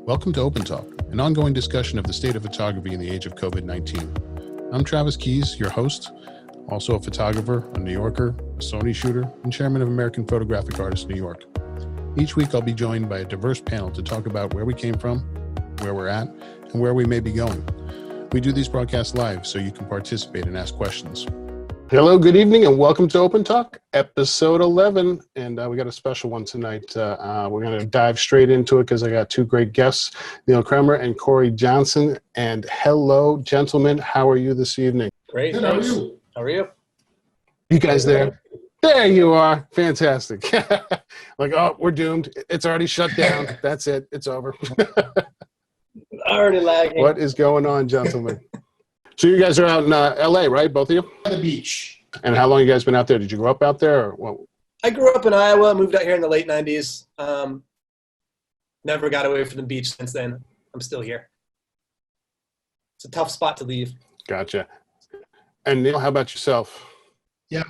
Welcome to Open Talk, an ongoing discussion of the state of photography in the age of COVID-19. I'm Travis Keys, your host, also a photographer, a New Yorker, a Sony shooter, and chairman of American Photographic Artists New York. Each week I'll be joined by a diverse panel to talk about where we came from, where we're at, and where we may be going. We do these broadcasts live so you can participate and ask questions. Hello, good evening, and welcome to Open Talk, episode 11. And we got a special one tonight. We're going to dive straight into it because I got two great guests, Neil Kremer and Cory Johnson. And hello, gentlemen. How are you this evening? Great. Good, how are you? How are you? You guys there? There you are. Fantastic. Like, oh, we're doomed. It's already shut down. That's it. It's over. Already lagging. What is going on, gentlemen? So you guys are out in LA, right? Both of you? At the beach. And how long you guys been out there? Did you grow up out there? Or what? I grew up in Iowa, moved out here in the late 90s. Never got away from the beach since then. I'm still here. It's a tough spot to leave. Gotcha. And Neil, how about yourself? Yeah.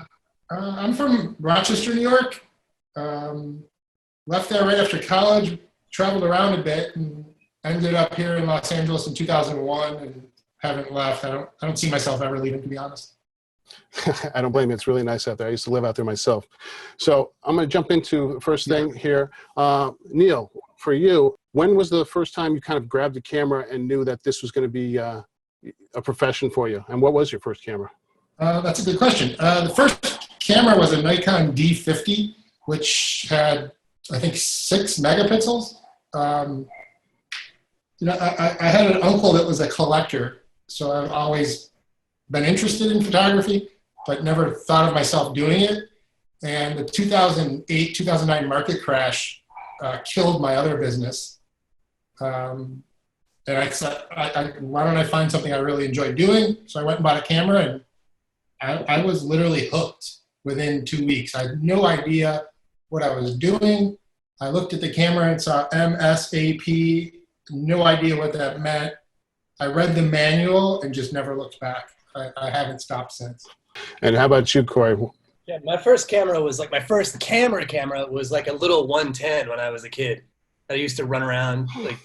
I'm from Rochester, New York. Left there right after college, traveled around a bit, and ended up here in Los Angeles in 2001 and haven't left. I don't see myself ever leaving, to be honest. I don't blame you. It's really nice out there. I used to live out there myself. So I'm going to jump into the first thing here. Neil, for you, when was the first time you kind of grabbed the camera and knew that this was going to be a profession for you? And what was your first camera? That's a good question. The first camera was a Nikon D50, which had, I think, 6 megapixels. I had an uncle that was a collector, so I've always been interested in photography, but never thought of myself doing it. And the 2008, 2009 market crash killed my other business. And I said, why don't I find something I really enjoy doing? So I went and bought a camera, and I was literally hooked within 2 weeks. I had no idea what I was doing. I looked at the camera and saw MSAP, no idea what that meant. I read the manual and just never looked back. I haven't stopped since. And how about you, Cory? Yeah, my first camera was like, my first camera was like a little 110 when I was a kid. I used to run around like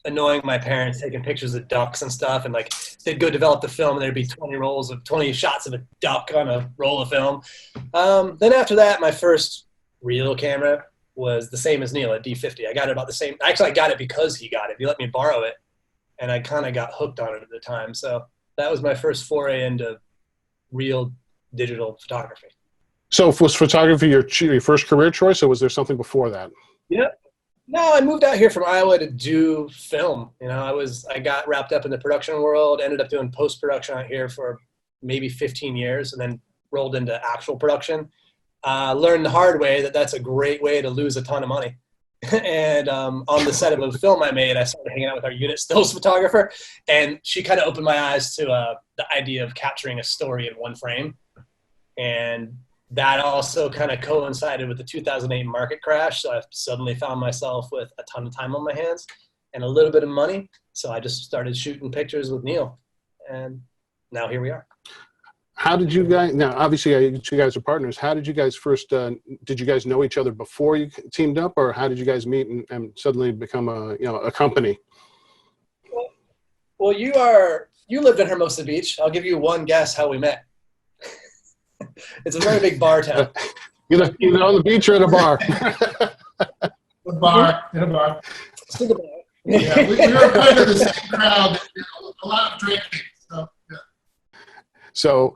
annoying my parents, taking pictures of ducks and stuff, and like they'd go develop the film and there'd be 20 shots of a duck on a roll of film. Then after that, my first real camera was the same as Neil, a D50. I got it about the same. Actually, I got it because he got it. He let me borrow it, and I kind of got hooked on it at the time. So that was my first foray into real digital photography. So was photography your first career choice, or was there something before that? Yeah. No, I moved out here from Iowa to do film. I got wrapped up in the production world, ended up doing post-production out here for maybe 15 years, and then rolled into actual production. Learned the hard way that that's a great way to lose a ton of money. And on the set of a film I made, I started hanging out with our unit stills photographer, and she kind of opened my eyes to the idea of capturing a story in one frame. And that also kind of coincided with the 2008 market crash. So I suddenly found myself with a ton of time on my hands and a little bit of money. So I just started shooting pictures with Neil, and now here we are. How did you guys, now obviously you guys are partners, how did you guys first, did you guys know each other before you teamed up, or how did you guys meet and suddenly become a company? Well, you lived in Hermosa Beach. I'll give you one guess how we met. It's a very big bar town. Either on the beach or at a bar. In a bar. Think about it. Yeah, we were kind of the same crowd, a lot of drinking. So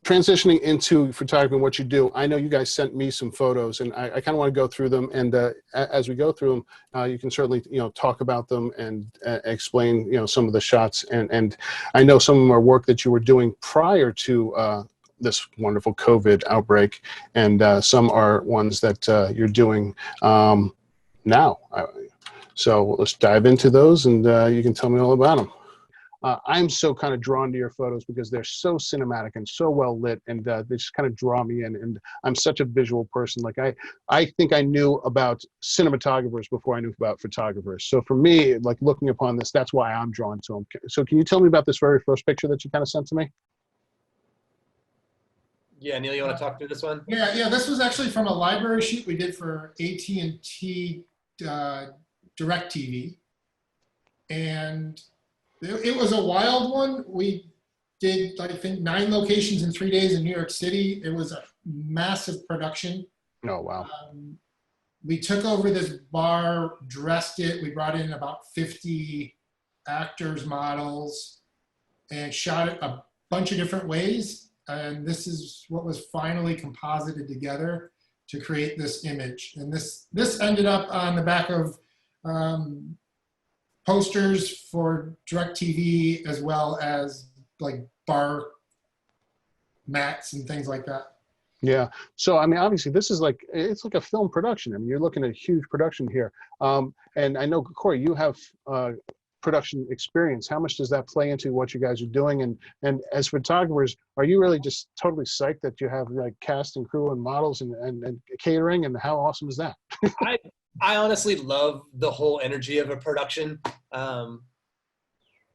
transitioning into photography and what you do, I know you guys sent me some photos, and I kind of want to go through them. And as we go through them, you can certainly talk about them and explain some of the shots. And I know some of them are work that you were doing prior to this wonderful COVID outbreak, and some are ones that you're doing now. So let's dive into those, and you can tell me all about them. I'm so kind of drawn to your photos because they're so cinematic and so well lit, and they just kind of draw me in. And I'm such a visual person. Like I think I knew about cinematographers before I knew about photographers. So for me, like looking upon this, that's why I'm drawn to them. So can you tell me about this very first picture that you kind of sent to me? Yeah, Neil, you want to talk through this one? Yeah. This was actually from a library shoot we did for AT&T DirecTV. And it was a wild one. We did, I think, 9 locations in 3 days in New York City. It was a massive production. Oh, wow. We took over this bar, dressed it. We brought in about 50 actors, models, and shot it a bunch of different ways. And this is what was finally composited together to create this image. And this ended up on the back of posters for DirecTV, as well as like bar mats and things like that. Yeah. So, I mean, obviously this is like, it's like a film production. I mean, you're looking at a huge production here. And I know, Cory, you have production experience. How much does that play into what you guys are doing? And as photographers, are you really just totally psyched that you have like cast and crew and models and catering? And how awesome is that? I honestly love the whole energy of a production,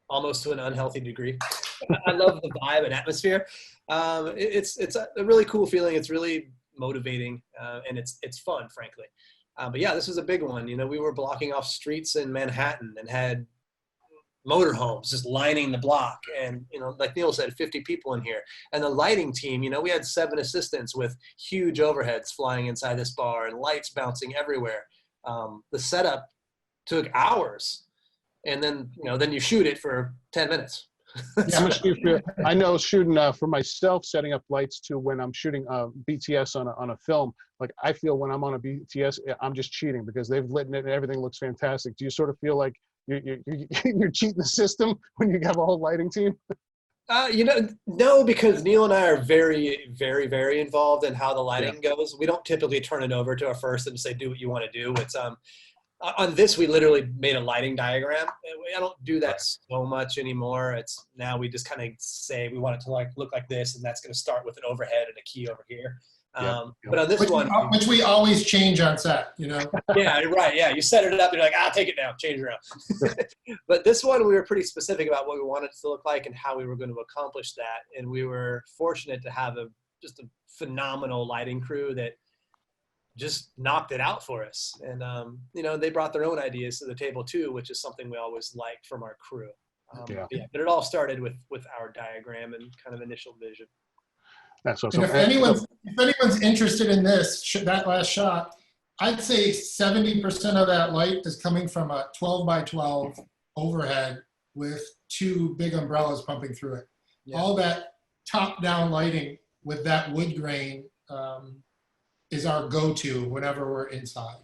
almost to an unhealthy degree. I love the vibe and atmosphere. It's a really cool feeling. It's really motivating, and it's fun, frankly. But yeah, this was a big one. You know, we were blocking off streets in Manhattan and had motorhomes just lining the block. And, you know, like Neil said, 50 people in here. And the lighting team, you know, we had 7 assistants with huge overheads flying inside this bar and lights bouncing everywhere. The setup took hours. And then, you know, then you shoot it for 10 minutes. I know shooting for myself, setting up lights to when I'm shooting BTS on a film, like I feel when I'm on a BTS, I'm just cheating because they've lit it and everything looks fantastic. Do you sort of feel like you're cheating the system when you have a whole lighting team? You know, no, because Neil and I are very, very, very involved in how the lighting goes. We don't typically turn it over to our first and say, do what you want to do. It's on this, we literally made a lighting diagram. I don't do that so much anymore. It's now we just kind of say we want it to like look like this, and that's going to start with an overhead and a key over here. But on this which we always change on set, you know. Yeah, right. Yeah, you set it up, you're like, take it down, change it around. But this one, we were pretty specific about what we wanted it to look like and how we were going to accomplish that. And we were fortunate to have just a phenomenal lighting crew that just knocked it out for us. And, you know, they brought their own ideas to the table too, which is something we always liked from our crew. But it all started with our diagram and kind of initial vision. That's awesome. And if anyone's interested in that last shot, I'd say 70% of that light is coming from a 12 by 12 overhead with 2 big umbrellas pumping through it. Yeah. All that top-down lighting with that wood grain is our go-to whenever we're inside.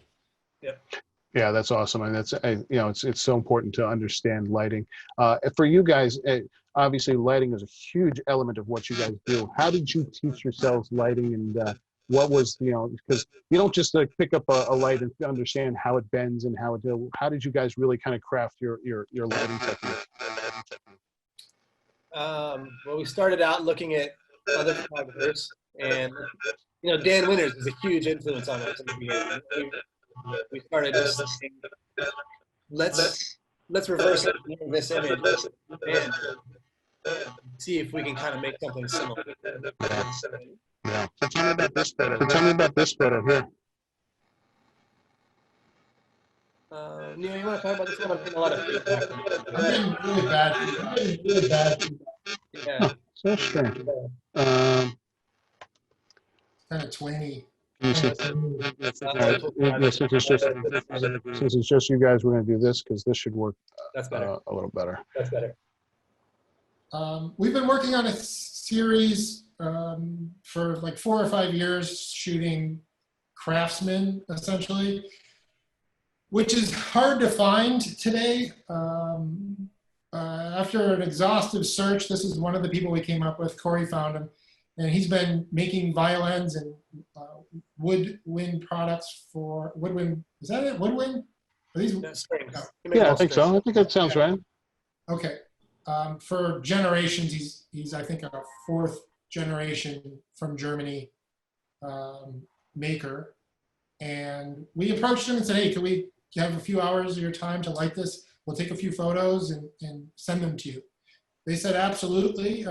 Yep. Yeah, that's awesome. And that's, you know, it's so important to understand lighting. For you guys, obviously lighting is a huge element of what you guys do. How did you teach yourselves lighting, and what was, you know, because you don't just like pick up a light and understand how it bends and how did you guys really kind of craft your lighting technique? Well, we started out looking at other photographers, and you know, Dan Winters is a huge influence on us in the beginning. We started just saying, let's reverse this image and see if we can kind of make something similar. Yeah. So tell me about this photo here. Neil, you want to talk about this one? I'm getting a lot of feedback. I'm getting really bad. Yeah. So strange. Kind of twangy. Since it's just you guys, we're going to do this because this should work That's better. A little better. That's better. We've been working on a series for like 4 or 5 years, shooting craftsmen, essentially, which is hard to find today. After an exhaustive search, this is one of the people we came up with. Cory found him, and he's been making violins and woodwind products for woodwind. Is that it? Woodwind? Are these? Yeah, I think so. I think that sounds right. Okay. For generations, he's I think a 4th generation from Germany maker. And we approached him and said, hey, can we have a few hours of your time to light this? We'll take a few photos and send them to you. They said, absolutely.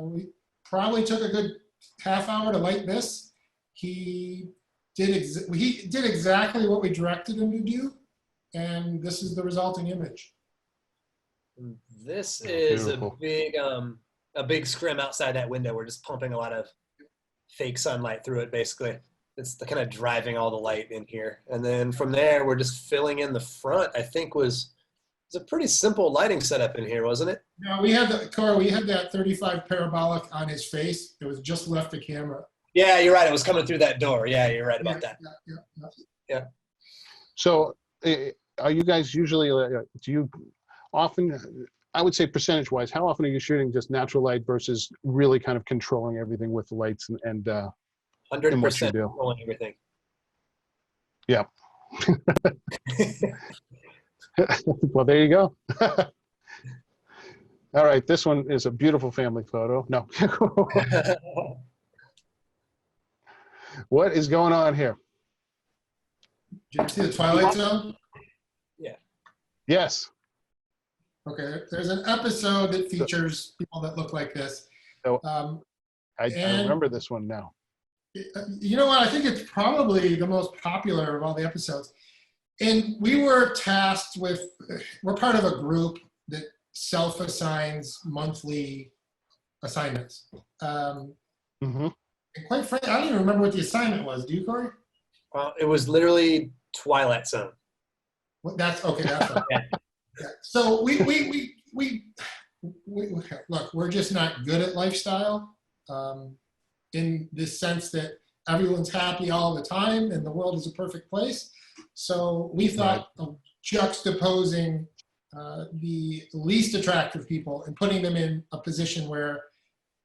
We probably took a good half hour to light this. He did exactly what we directed him to do. and this is the resulting image. This is Beautiful. a big scrim outside that window. We're just pumping a lot of fake sunlight through it, basically. It's the kind of driving all the light in here. And then from there, we're just filling in the front. I think it's a pretty simple lighting setup in here, wasn't it? No, we had that 35 parabolic on his face. It was just left the camera. Yeah, you're right. It was coming through that door. Yeah, you're right about that. Yeah. So are you guys usually, do you often, I would say percentage-wise, how often are you shooting just natural light versus really kind of controlling everything with the lights and 100% controlling everything. Yeah. Well, there you go. All right, this one is a beautiful family photo. No. What is going on here? Did you see the Twilight Zone? Yeah. Yes. Okay, there's an episode that features people that look like this. So, I remember this one now. You know what? I think it's probably the most popular of all the episodes. And we were tasked with, we're part of a group that self-assigns monthly assignments. And quite frankly, I don't even remember what the assignment was. Do you, Corey? It was literally Twilight Zone. Well, that's okay. That's right. Yeah. So we look, we're just not good at lifestyle in this sense that everyone's happy all the time and the world is a perfect place. So we thought of juxtaposing the least attractive people and putting them in a position where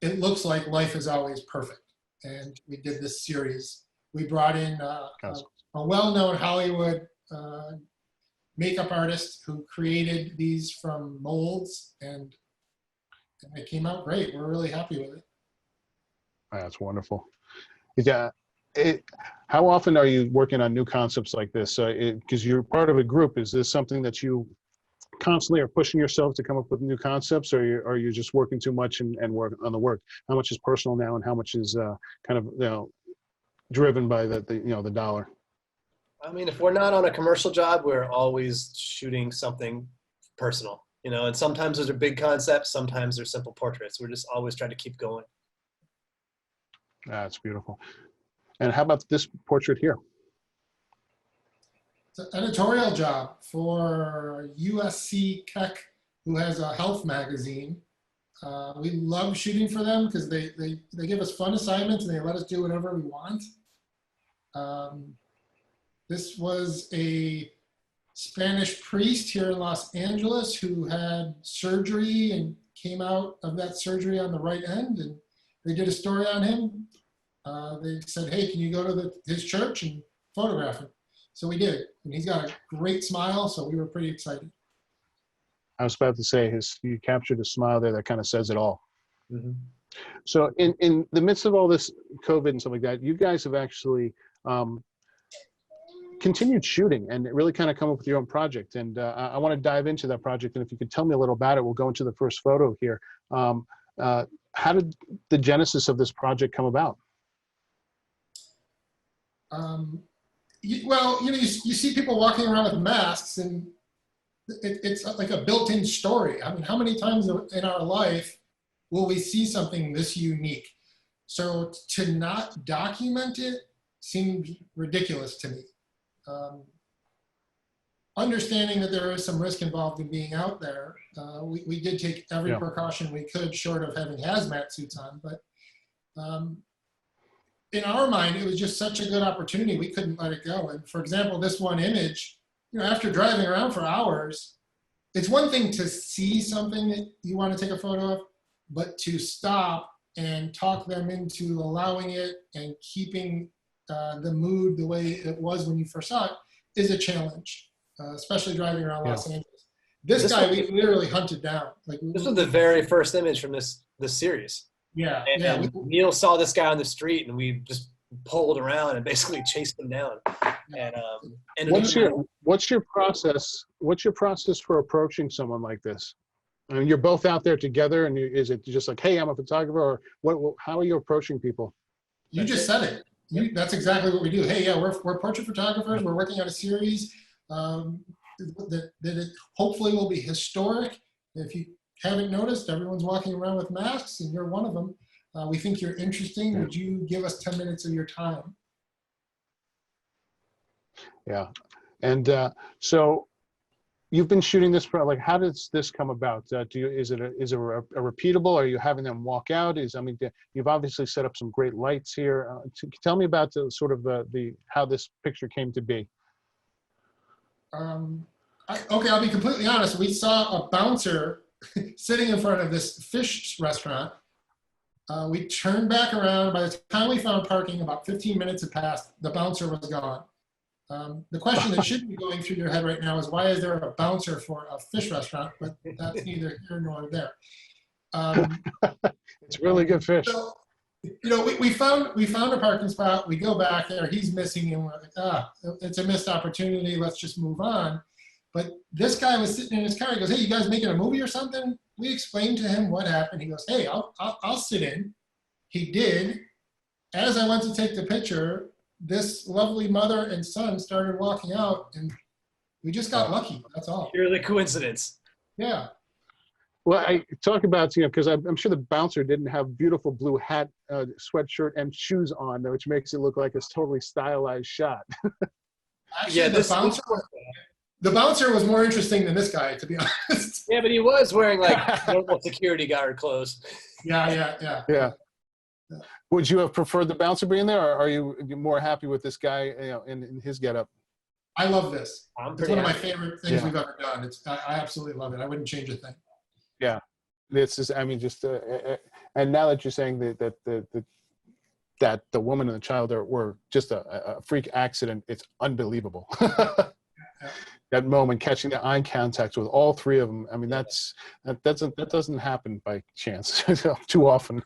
it looks like life is always perfect. And we did this series. We brought in a well-known Hollywood makeup artist who created these from molds, and it came out great. We're really happy with it. That's wonderful. Yeah. How often are you working on new concepts like this? Because you're part of a group, is this something that you constantly are pushing yourself to come up with new concepts, or are you just working too much and work on the work? How much is personal now, and how much is kind of driven by the dollar? I mean, if we're not on a commercial job, we're always shooting something personal, and sometimes those are big concepts, sometimes they're simple portraits. We're just always trying to keep going. That's beautiful. And how about this portrait here? It's an editorial job for USC Keck, who has a health magazine. We love shooting for them because they give us fun assignments and they let us do whatever we want. This was a Spanish priest here in Los Angeles who had surgery and came out of that surgery on the right end, and they did a story on him. They said, hey, can you go to his church and photograph him? So we did, and he's got a great smile, so we were pretty excited. I was about to say, you captured a smile there that kind of says it all. Mm-hmm. So in the midst of all this COVID and stuff like that, you guys have actually continued shooting and really kind of come up with your own project. And I want to dive into that project. And if you could tell me a little about it, we'll go into the first photo here. How did the genesis of this project come about? Well, you see people walking around with masks, and it's like a built-in story. I mean, how many times in our life will we see something this unique? So to not document it seemed ridiculous to me. Understanding that there is some risk involved in being out there, we did take every precaution we could, short of having hazmat suits on. But in our mind, it was just such a good opportunity, we couldn't let it go. And for example, this one image, after driving around for hours, it's one thing to see something that you want to take a photo of, but to stop and talk them into allowing it and keeping the mood the way it was when you first saw it is a challenge, especially driving around Los Angeles. This guy we literally hunted down. This was the very first image from this series. Yeah, and Neil saw this guy on the street, and we just pulled around and basically chased him down. And what's your process? What's your process for approaching someone like this? I mean, you're both out there together, and is it just like, hey, I'm a photographer, or how are you approaching people? You just said it. That's exactly what we do. Hey, yeah, we're portrait photographers. We're working on a series. that it hopefully will be historic. If you haven't noticed, everyone's walking around with masks, and you're one of them. We think you're interesting. Would you give us 10 minutes of your time? Yeah. And so you've been shooting this for, like, how does this come about? Is it a repeatable? Are you having them walk out? You've obviously set up some great lights here. Tell me about the sort of how this picture came to be. Okay, I'll be completely honest. We saw a bouncer sitting in front of this fish restaurant. We turned back around. By the time we found parking, about 15 minutes had passed. The bouncer was gone. The question that should be going through your head right now is, why is there a bouncer for a fish restaurant? But that's neither here nor there. It's really good fish. So, we found a parking spot. We go back there. He's missing, and we're like, it's a missed opportunity. Let's just move on. But this guy was sitting in his car. He goes, "Hey, you guys making a movie or something?" We explained to him what happened. He goes, "Hey, I'll sit in." He did. As I went to take the picture, this lovely mother and son started walking out, and we just got lucky. That's all. Purely coincidence. Yeah. Well, I talk about, because I'm sure the bouncer didn't have beautiful blue hat, sweatshirt, and shoes on, which makes it look like a totally stylized shot. Actually, yeah, the bouncer was more interesting than this guy, to be honest. Yeah, but he was wearing like normal security guard clothes. Yeah. Would you have preferred the bouncer being there, or are you more happy with this guy, in his getup? I love this. It's one of my happy. Yeah. favorite things we've ever done. I absolutely love it. I wouldn't change a thing. Yeah, this is. And now that you're saying that the woman and the child were just a freak accident, it's unbelievable. That moment, catching the eye contact with all three of them. I mean, that doesn't happen by chance too often.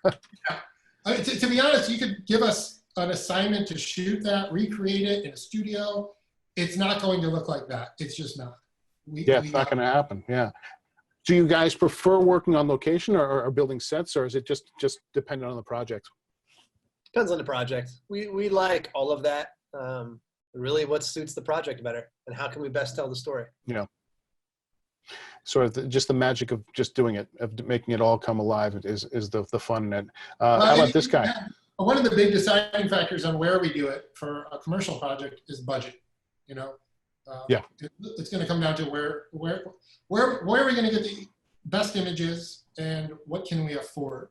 To be honest, you could give us an assignment to shoot that, recreate it in a studio. It's not going to look like that. It's just not. It's not going to happen. Yeah. Do you guys prefer working on location or building sets, or is it just dependent on the project? Depends on the project. We like all of that. Really, what suits the project better, and how can we best tell the story? Yeah. Sort of just the magic of just doing it, of making it all come alive is the fun in it. How about this guy? One of the big deciding factors on where we do it for a commercial project is budget. Yeah. It's going to come down to where are we going to get the best images, and what can we afford?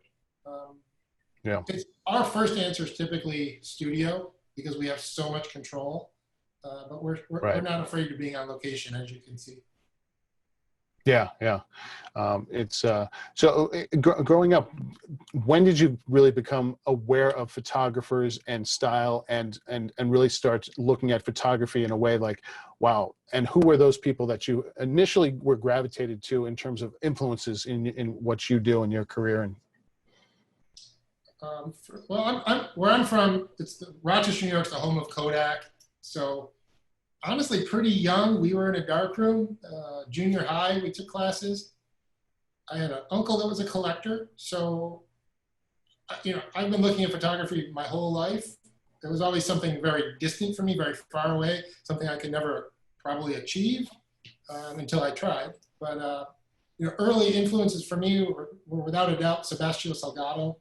Our first answer is typically studio, because we have so much control, but we're not afraid of being on location, as you can see. Yeah. Growing up, when did you really become aware of photographers and style, and really start looking at photography in a way like, wow? And who were those people that you initially were gravitated to in terms of influences in what you do in your career? And where I'm from, it's Rochester, New York's the home of Kodak. So honestly, pretty young. We were in a darkroom, junior high. We took classes. I had an uncle that was a collector. So, I've been looking at photography my whole life. There was always something very distant from me, very far away, something I could never probably achieve until I tried. But, early influences for me were without a doubt Sebastião Salgado.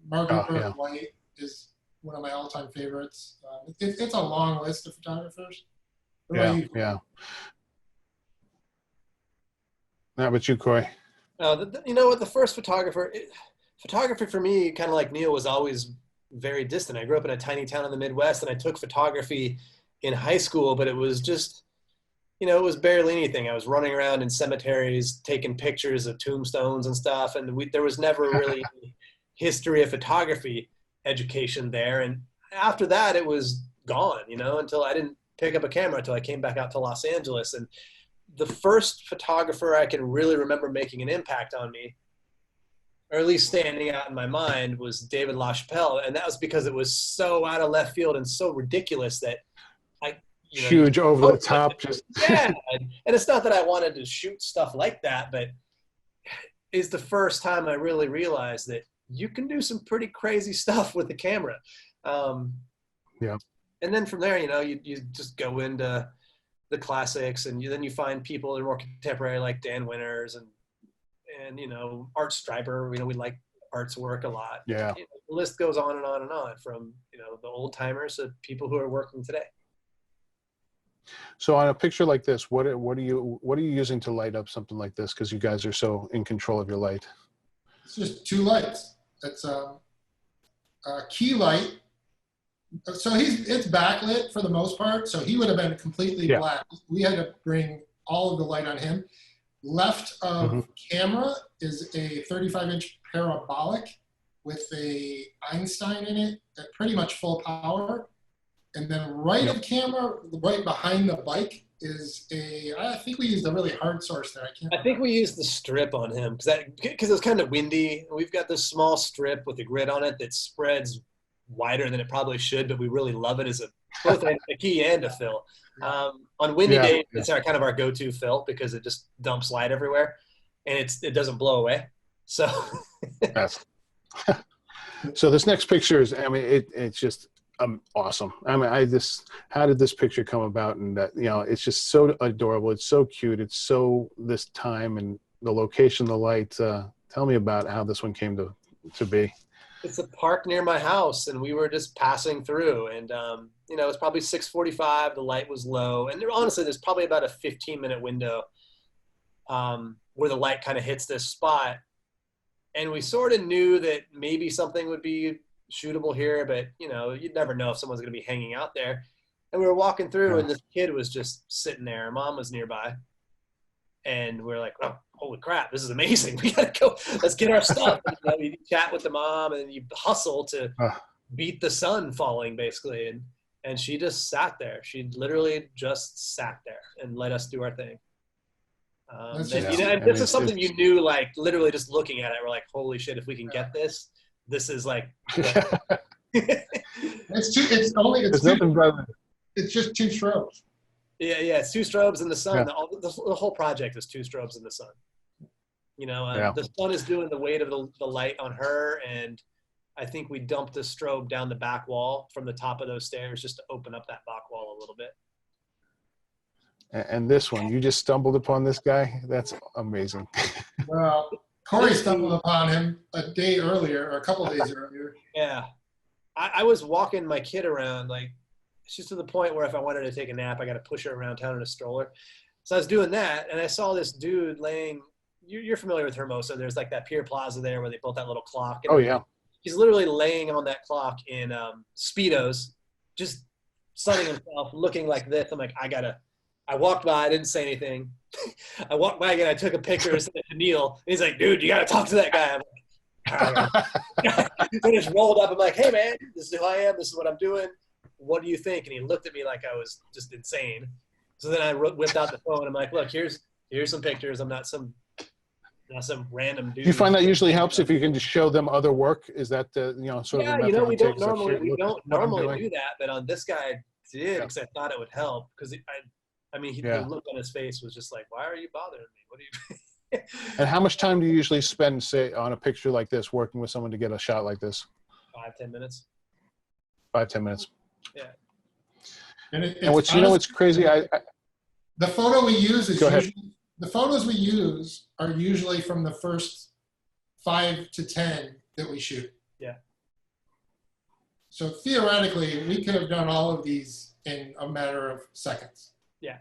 Margaret Burke White is one of my all-time favorites. It's a long list of photographers. Yeah. How about you, Cory? The first photography for me, kind of like Neil, was always very distant. I grew up in a tiny town in the Midwest, and I took photography in high school, but it was just, it was barely anything. I was running around in cemeteries, taking pictures of tombstones and stuff, and there was never really any history of photography education there. And after that, it was gone, until I didn't pick up a camera until I came back out to Los Angeles. And the first photographer I can really remember making an impact on me, or at least standing out in my mind, was David LaChapelle. And that was because it was so out of left field and so ridiculous that huge, over the top. Yeah. And it's not that I wanted to shoot stuff like that, but it's the first time I really realized that you can do some pretty crazy stuff with the camera. And then from there, you just go into the classics, and then you find people that are more contemporary, like Dan Winters and you know, Art Stryber. You know, we like Art's work a lot. Yeah. You know, the list goes on and on and on, from, you know, the old timers to people who are working today. So on a picture like this, what are you using to light up something like this? Because you guys are so in control of your light. It's just 2 lights. It's a key light. So it's backlit for the most part. So he would have been completely black. We had to bring all of the light on him. Left of camera is a 35-inch parabolic with a Einstein in it at pretty much full power. And then right of camera, right behind the bike, is I think we used a really hard source there. I think we used the strip on him because it was kind of windy. We've got this small strip with a grid on it that spreads wider than it probably should, but we really love it as both a key and a fill. On windy days, it's kind of our go-to fill because it just dumps light everywhere, and it doesn't blow away. So, so this next picture is, I mean, it's just awesome. I mean, how did this picture come about? And that, you know, it's just so adorable. It's so cute. It's so this time and the location, the light. Tell me about how this one came to be. It's a park near my house, and we were just passing through, and you know, it's probably 6:45. The light was low, and honestly, there's probably about a 15-minute window where the light kind of hits this spot, and we sort of knew that maybe something would be shootable here, but you know, you'd never know if someone's going to be hanging out there. And we were walking through, and this kid was just sitting there. Mom was nearby, and we're like, oh, holy crap, this is amazing. We gotta go. Let's get our stuff. And, you know, you chat with the mom, and you hustle to beat the sun falling, basically. And she just sat there. She literally just sat there and let us do our thing. And, you know, and this is something you knew, like literally just looking at it, we're like, holy shit, if we can get this, this is like. It's just 2 strobes. Yeah, it's 2 strobes in the sun. The whole project is 2 strobes in the sun. You know, the sun is doing the weight of the light on her, and I think we dumped a strobe down the back wall from the top of those stairs just to open up that back wall a little bit. And this one, you just stumbled upon this guy? That's amazing. Well, Cory stumbled upon him a day earlier, or a couple days earlier. Yeah. I was walking my kid around, like, she's to the point where if I wanted to take a nap, I got to push her around town in a stroller. So I was doing that, and I saw this dude laying. You're familiar with Hermosa. There's like that Pier Plaza there where they built that little clock. And oh, yeah. He's literally laying on that clock in Speedos, just sunning himself, looking like this. I'm like, I walked by, I didn't say anything. I walked by again, I took a picture and sent it to Neil. And he's like, dude, you got to talk to that guy. I'm like, I just rolled up. I'm like, hey, man, this is who I am. This is what I'm doing. What do you think? And he looked at me like I was just insane. So then I whipped out the phone. I'm like, look, here's some pictures. I'm not some random dude. Do you find that usually helps if you can just show them other work? Is that sort of the method you know, we don't take, normally do that, but on this guy I did because I thought it would help. Because the look on his face was just like, why are you bothering me? What do you? And how much time do you usually spend, say, on a picture like this, working with someone to get a shot like this? 5-10 minutes. 5-10 minutes. Yeah. And what's crazy? The photo we use is go ahead. The photos we use are usually from the first 5 to 10 that we shoot. Yeah. So theoretically, we could have done all of these in a matter of seconds. Yeah.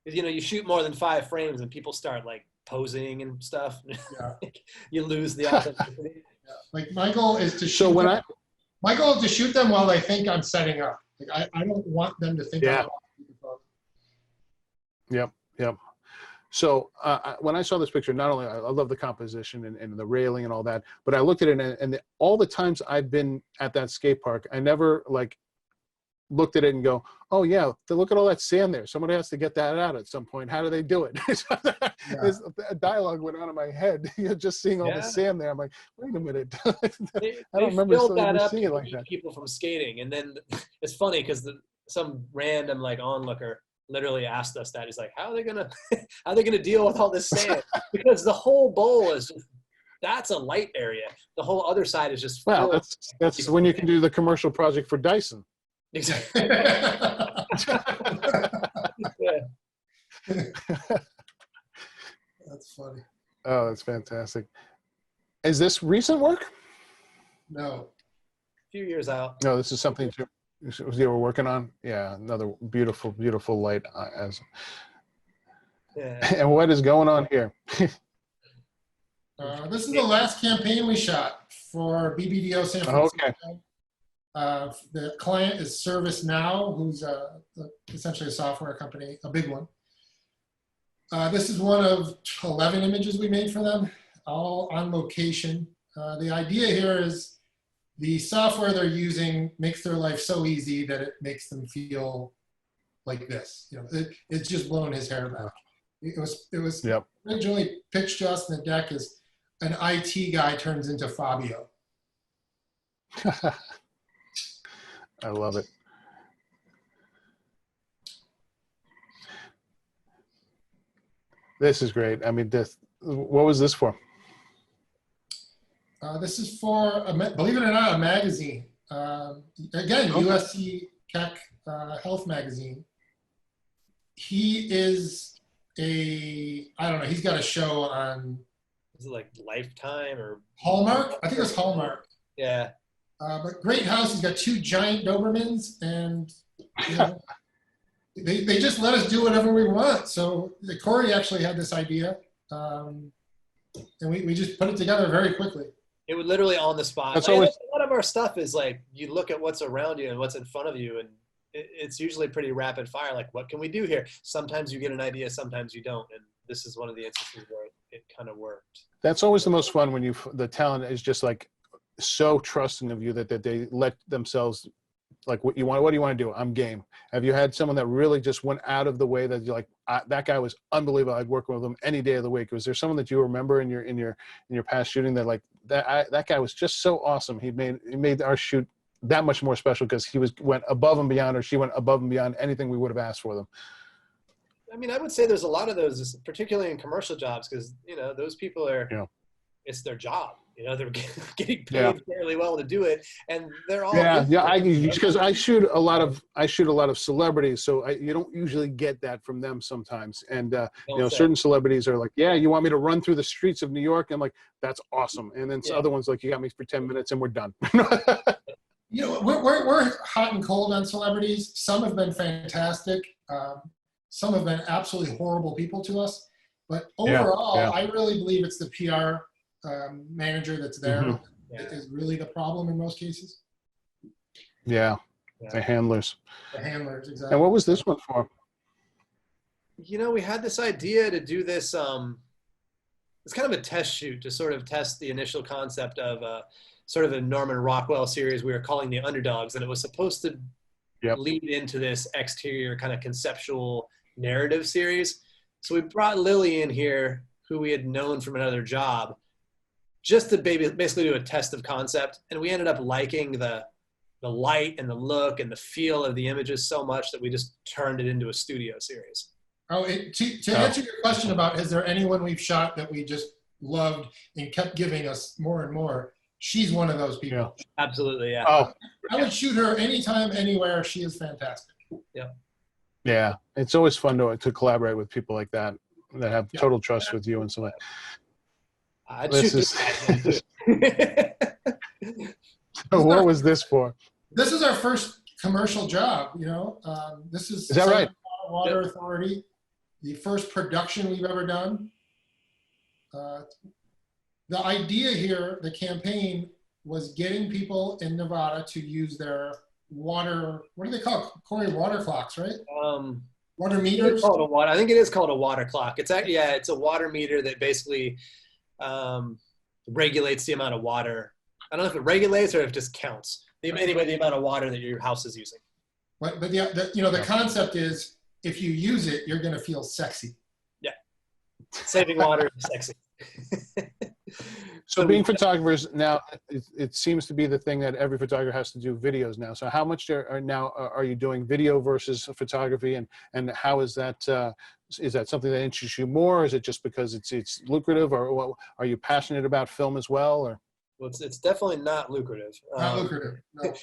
Because, you know, you shoot more than 5 frames and people start like posing and stuff. Yeah. You lose the authenticity. Yeah. Like my goal is to shoot. My goal is to shoot them while they think I'm setting up. Like I don't want them to think. Yeah. Yep. So when I saw this picture, not only I love the composition and the railing and all that, but I looked at it and all the times I've been at that skate park, I never like looked at it and go, oh yeah, look at all that sand there. Somebody has to get that out at some point. How do they do it? A dialogue went on in my head. Just seeing all the sand there. I'm like, wait a minute. I don't remember seeing it like that. People from skating, and then it's funny because some random like onlooker literally asked us that. He's like, how are they gonna deal with all this sand? Because the whole bowl is just, that's a light area. The whole other side is just well, that's when you can do the commercial project for Dyson. Exactly. That's funny. Oh, that's fantastic. Is this recent work? No. A few years out. No, this is something you were working on. Yeah, another beautiful, beautiful light. Yeah. And what is going on here? This is the last campaign we shot for BBDO San Francisco. Okay. The client is ServiceNow, who's essentially a software company, a big one. This is one of 11 images we made for them, all on location. The idea here is the software they're using makes their life so easy that it makes them feel like this. You know, it's just blowing his hair back. It was Yep. originally pitched to us in the deck as an IT guy turns into Fabio. I love it. This is great. I mean, what was this for? This is for, believe it or not, a magazine. Again, Okay. USC Tech Health Magazine. He is I don't know, he's got a show on Is it like Lifetime or? Hallmark? I think it was Hallmark. Yeah. But great house. He's got 2 giant Dobermans, and you know, they just let us do whatever we want. So Cory actually had this idea, and we just put it together very quickly. It would literally on the spot. That's I mean, always- a lot of our stuff is like, you look at what's around you and what's in front of you, and it's usually pretty rapid fire. Like, what can we do here? Sometimes you get an idea, sometimes you don't. And this is one of the instances where it kind of worked. That's always the most fun when the talent is just like so trusting of you that they let themselves, like, what do you want to do? I'm game. Have you had someone that really just went out of the way that you're like, that guy was unbelievable, I'd work with him any day of the week? Was there someone that you remember in your past shooting that like that guy was just so awesome, he made our shoot that much more special because he went above and beyond, or she went above and beyond anything we would have asked for them? I mean, I would say there's a lot of those, particularly in commercial jobs, because, you know, those people are, it's their job. You know, they're getting paid fairly well to do it, and they're all because I shoot a lot of celebrities, so you don't usually get that from them sometimes. And certain celebrities are like, yeah, you want me to run through the streets of New York? I'm like, that's awesome. And then other ones like, you got me for 10 minutes and we're done. You know, we're hot and cold on celebrities. Some have been fantastic. Some have been absolutely horrible people to us. But overall, I really believe it's the PR manager that's there is really the problem in most cases. The handlers. The handlers, exactly. And what was this one for? You know, we had this idea to do this. It's kind of a test shoot to sort of test the initial concept of sort of a Norman Rockwell series we were calling The Underdogs, and it was supposed to lead into this exterior kind of conceptual narrative series. So we brought Lily in here, who we had known from another job, just to basically do a test of concept. And we ended up liking the light and the look and the feel of the images so much that we just turned it into a studio series. To answer your question about, is there anyone we've shot that we just loved and kept giving us more and more, she's one of those people. Absolutely, yeah. Oh, I would shoot her anytime, anywhere. She is fantastic. Yeah, it's always fun to collaborate with people like that have total trust with you and so on. So what was this for? This is our first commercial job. You know, this is that right? Water Authority, the first production we've ever done. The idea here, the campaign, was getting people in Nevada to use their water. What do they call it, Cory? Water clocks, right? Water meters. I think it is called a water clock. It's actually it's a water meter that basically regulates the amount of water. I don't know if it regulates or if it just counts. Anyway, the amount of water that your house is using. But the concept is, if you use it, you're going to feel sexy. Yeah, saving water is sexy. So being photographers now, it seems to be the thing that every photographer has to do videos now. So how much are you doing video versus photography, and how is that something that interests you more? Is it just because it's lucrative, or are you passionate about film as well? Or well, it's definitely not lucrative. Not lucrative. No.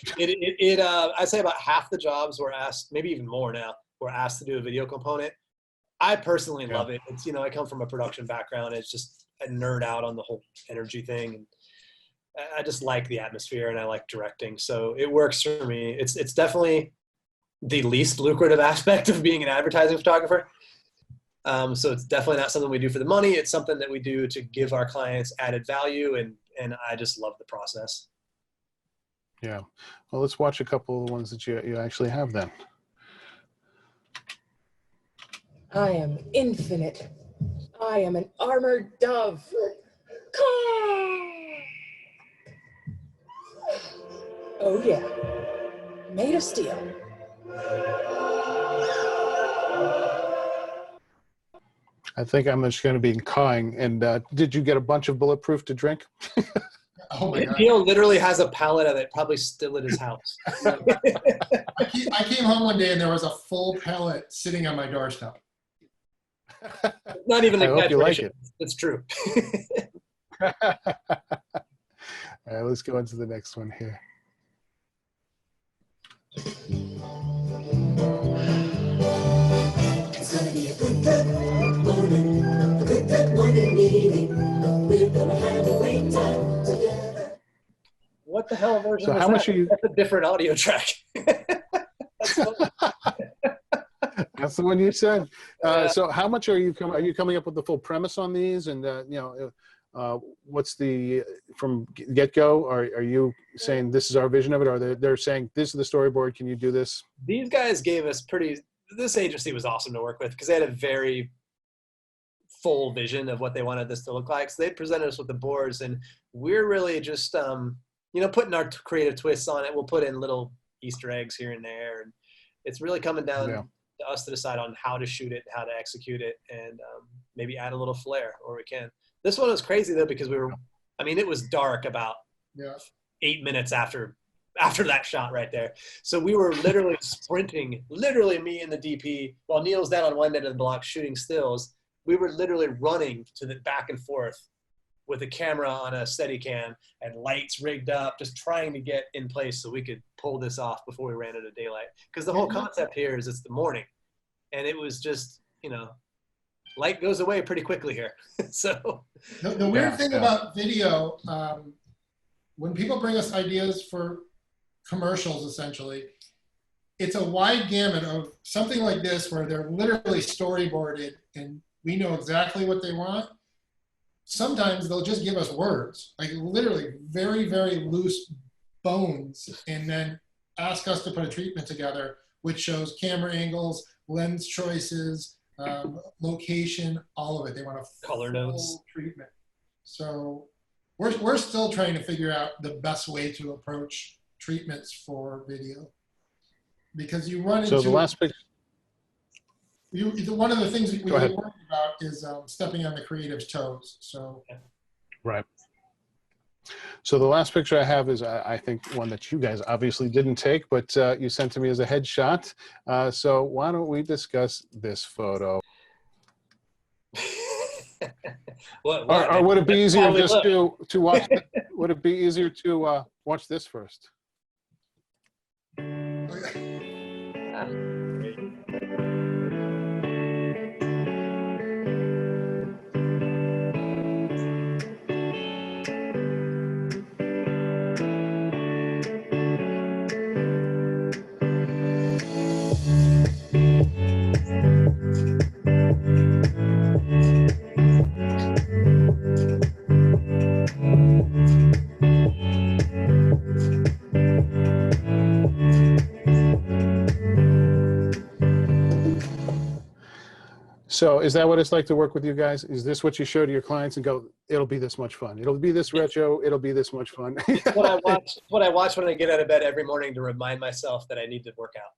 I'd say about half the jobs were asked, maybe even more now, were asked to do a video component. I personally Yeah. love it. It's, you know, I come from a production background. It's just a nerd out on the whole energy thing. And I just like the atmosphere and I like directing. So it works for me. It's definitely the least lucrative aspect of being an advertising photographer. So it's definitely not something we do for the money. It's something that we do to give our clients added value. And I just love the process. Yeah. Well, let's watch a couple of the ones that you actually have then. I am infinite. I am an armored dove. Caw! Oh yeah, made of steel. I think I'm just going to be cawing. And did you get a bunch of bulletproof to drink? Oh my God. Neil literally has a pallet of it, probably still at his house. I came home one day and there was a full pellet sitting on my doorstep. Not even I hope you like exaggeration. it. It's true. All right, let's go into the next one here. It's gonna be a good morning, a good morning meeting. We're gonna have a great time together. What the hell version So was how much that? are you? That's a different audio track. That's funny. That's the one you said. Yeah. So how much are you coming up with the full premise on these? And what's the from get-go? Are you saying this is our vision of it? Or they're saying this is the storyboard? Can you do this? These guys gave us this agency was awesome to work with because they had a very full vision of what they wanted this to look like. So they presented us with the boards, and we're really just putting our creative twists on it. We'll put in little Easter eggs here and there, and it's really coming down to us to decide on how to shoot it, how to execute it, and maybe add a little flair where we can. This one was crazy though because it was dark about 8 minutes after that shot right there. So we were literally sprinting, literally me and the DP, while Neil's down on one end of the block shooting stills. We were literally running to the back and forth with a camera on a Steadicam and lights rigged up, just trying to get in place so we could pull this off before we ran out of daylight. Because the whole concept here is it's the morning. And it was just, light goes away pretty quickly here. So the weird thing about video, when people bring us ideas for commercials, essentially, it's a wide gamut of something like this where they're literally storyboarded and we know exactly what they want. Sometimes they'll just give us words, like literally very, very loose bones, and then ask us to put a treatment together, which shows camera angles, lens choices, location, all of it. They want a color notes treatment. So we're still trying to figure out the best way to approach treatments for video, because you run into. So the last picture. One of the things we worry about is stepping on the creative's toes. So. Right. So the last picture I have is, I think, one that you guys obviously didn't take, but you sent to me as a headshot. So why don't we discuss this photo? Or would it be easier just to watch? Would it be easier to watch this first? So is that what it's like to work with you guys? Is this what you show to your clients and go, it'll be this much fun. It'll be this retro. It'll be this much fun. what I watch when I get out of bed every morning to remind myself that I need to work out.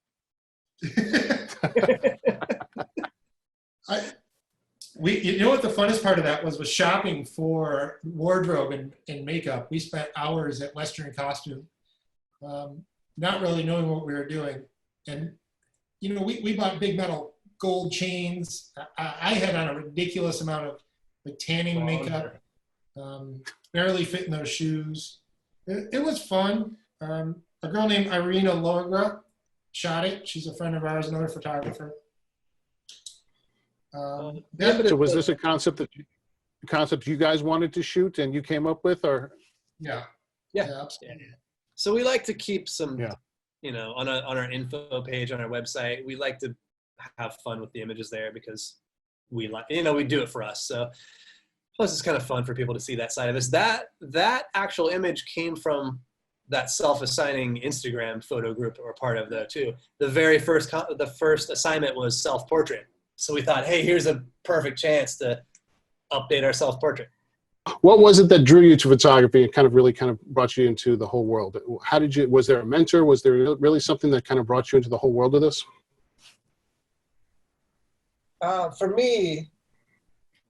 You know what the funnest part of that was shopping for wardrobe and makeup. We spent hours at Western Costume, not really knowing what we were doing. And, we bought big metal gold chains. I had on a ridiculous amount of tanning makeup, barely fit in those shoes. It was fun. A girl named Irina Logra shot it. She's a friend of ours, another photographer. So was this a concept you guys wanted to shoot and you came up with, or? Yeah. Yeah. Absolutely. So we like to keep some, Yeah. you know, on our info page on our website, we like to have fun with the images there because we like, you know, we do it for us. So plus it's kind of fun for people to see that side of us. That actual image came from that self-assigning Instagram photo group that we're part of, though, too. The first assignment was self-portrait. So we thought, hey, here's a perfect chance to update our self-portrait. What was it that drew you to photography and really brought you into the whole world? Was there a mentor? Was there really something that kind of brought you into the whole world of this? For me,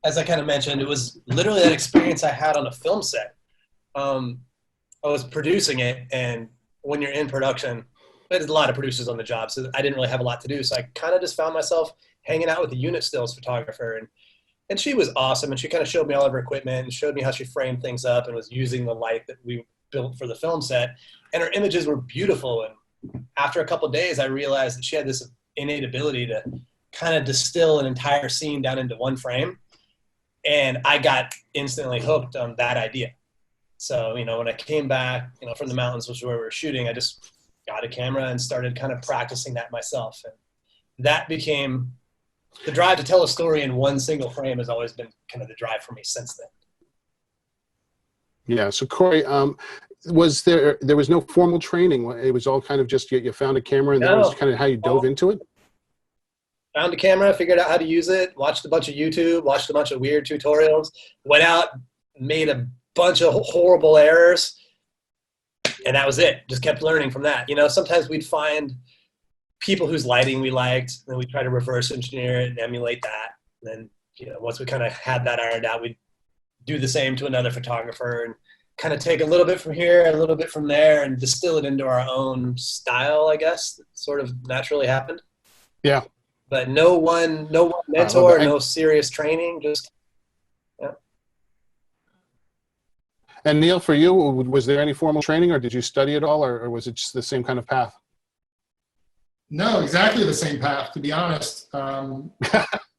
as I kind of mentioned, it was literally that experience I had on a film set. I was producing it, and when you're in production, there's a lot of producers on the job, so I didn't really have a lot to do. So I kind of just found myself hanging out with the unit stills photographer, and she was awesome, and she kind of showed me all of her equipment and showed me how she framed things up and was using the light that we built for the film set. And her images were beautiful. And after a couple of days, I realized that she had this innate ability to kind of distill an entire scene down into one frame. And I got instantly hooked on that idea. So, you know, when I came back, you know, from the mountains, which is where we were shooting, I just got a camera and started kind of practicing that myself. And that became the drive to tell a story in one single frame has always been kind of the drive for me since then. Yeah. So Cory, there was no formal training. It was all kind of just you found a camera and that was kind of how you dove into it? Found a camera, figured out how to use it, watched a bunch of YouTube, watched a bunch of weird tutorials, went out, made a bunch of horrible errors, and that was it. Just kept learning from that. You know, sometimes we'd find people whose lighting we liked, and then we'd try to reverse engineer it and emulate that. And then, you know, once we kind of had that ironed out, we'd do the same to another photographer and kind of take a little bit from here and a little bit from there and distill it into our own style, I guess. That sort of naturally happened. Yeah. But no one mentor, no serious training, just, yeah. And Neil, for you, was there any formal training, or did you study at all, or was it just the same kind of path? No, exactly the same path, to be honest.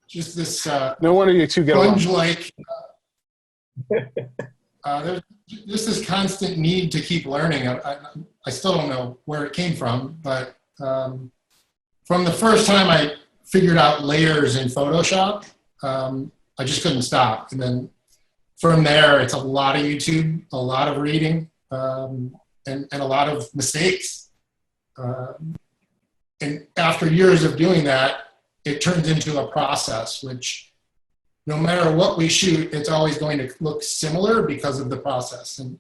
Just this no wonder you two get along. sponge-like, there's just this constant need to keep learning. I still don't know where it came from, but from the first time I figured out layers in Photoshop, I just couldn't stop. And then from there, it's a lot of YouTube, a lot of reading, and a lot of mistakes. And after years of doing that, it turns into a process, which no matter what we shoot, it's always going to look similar because of the process. And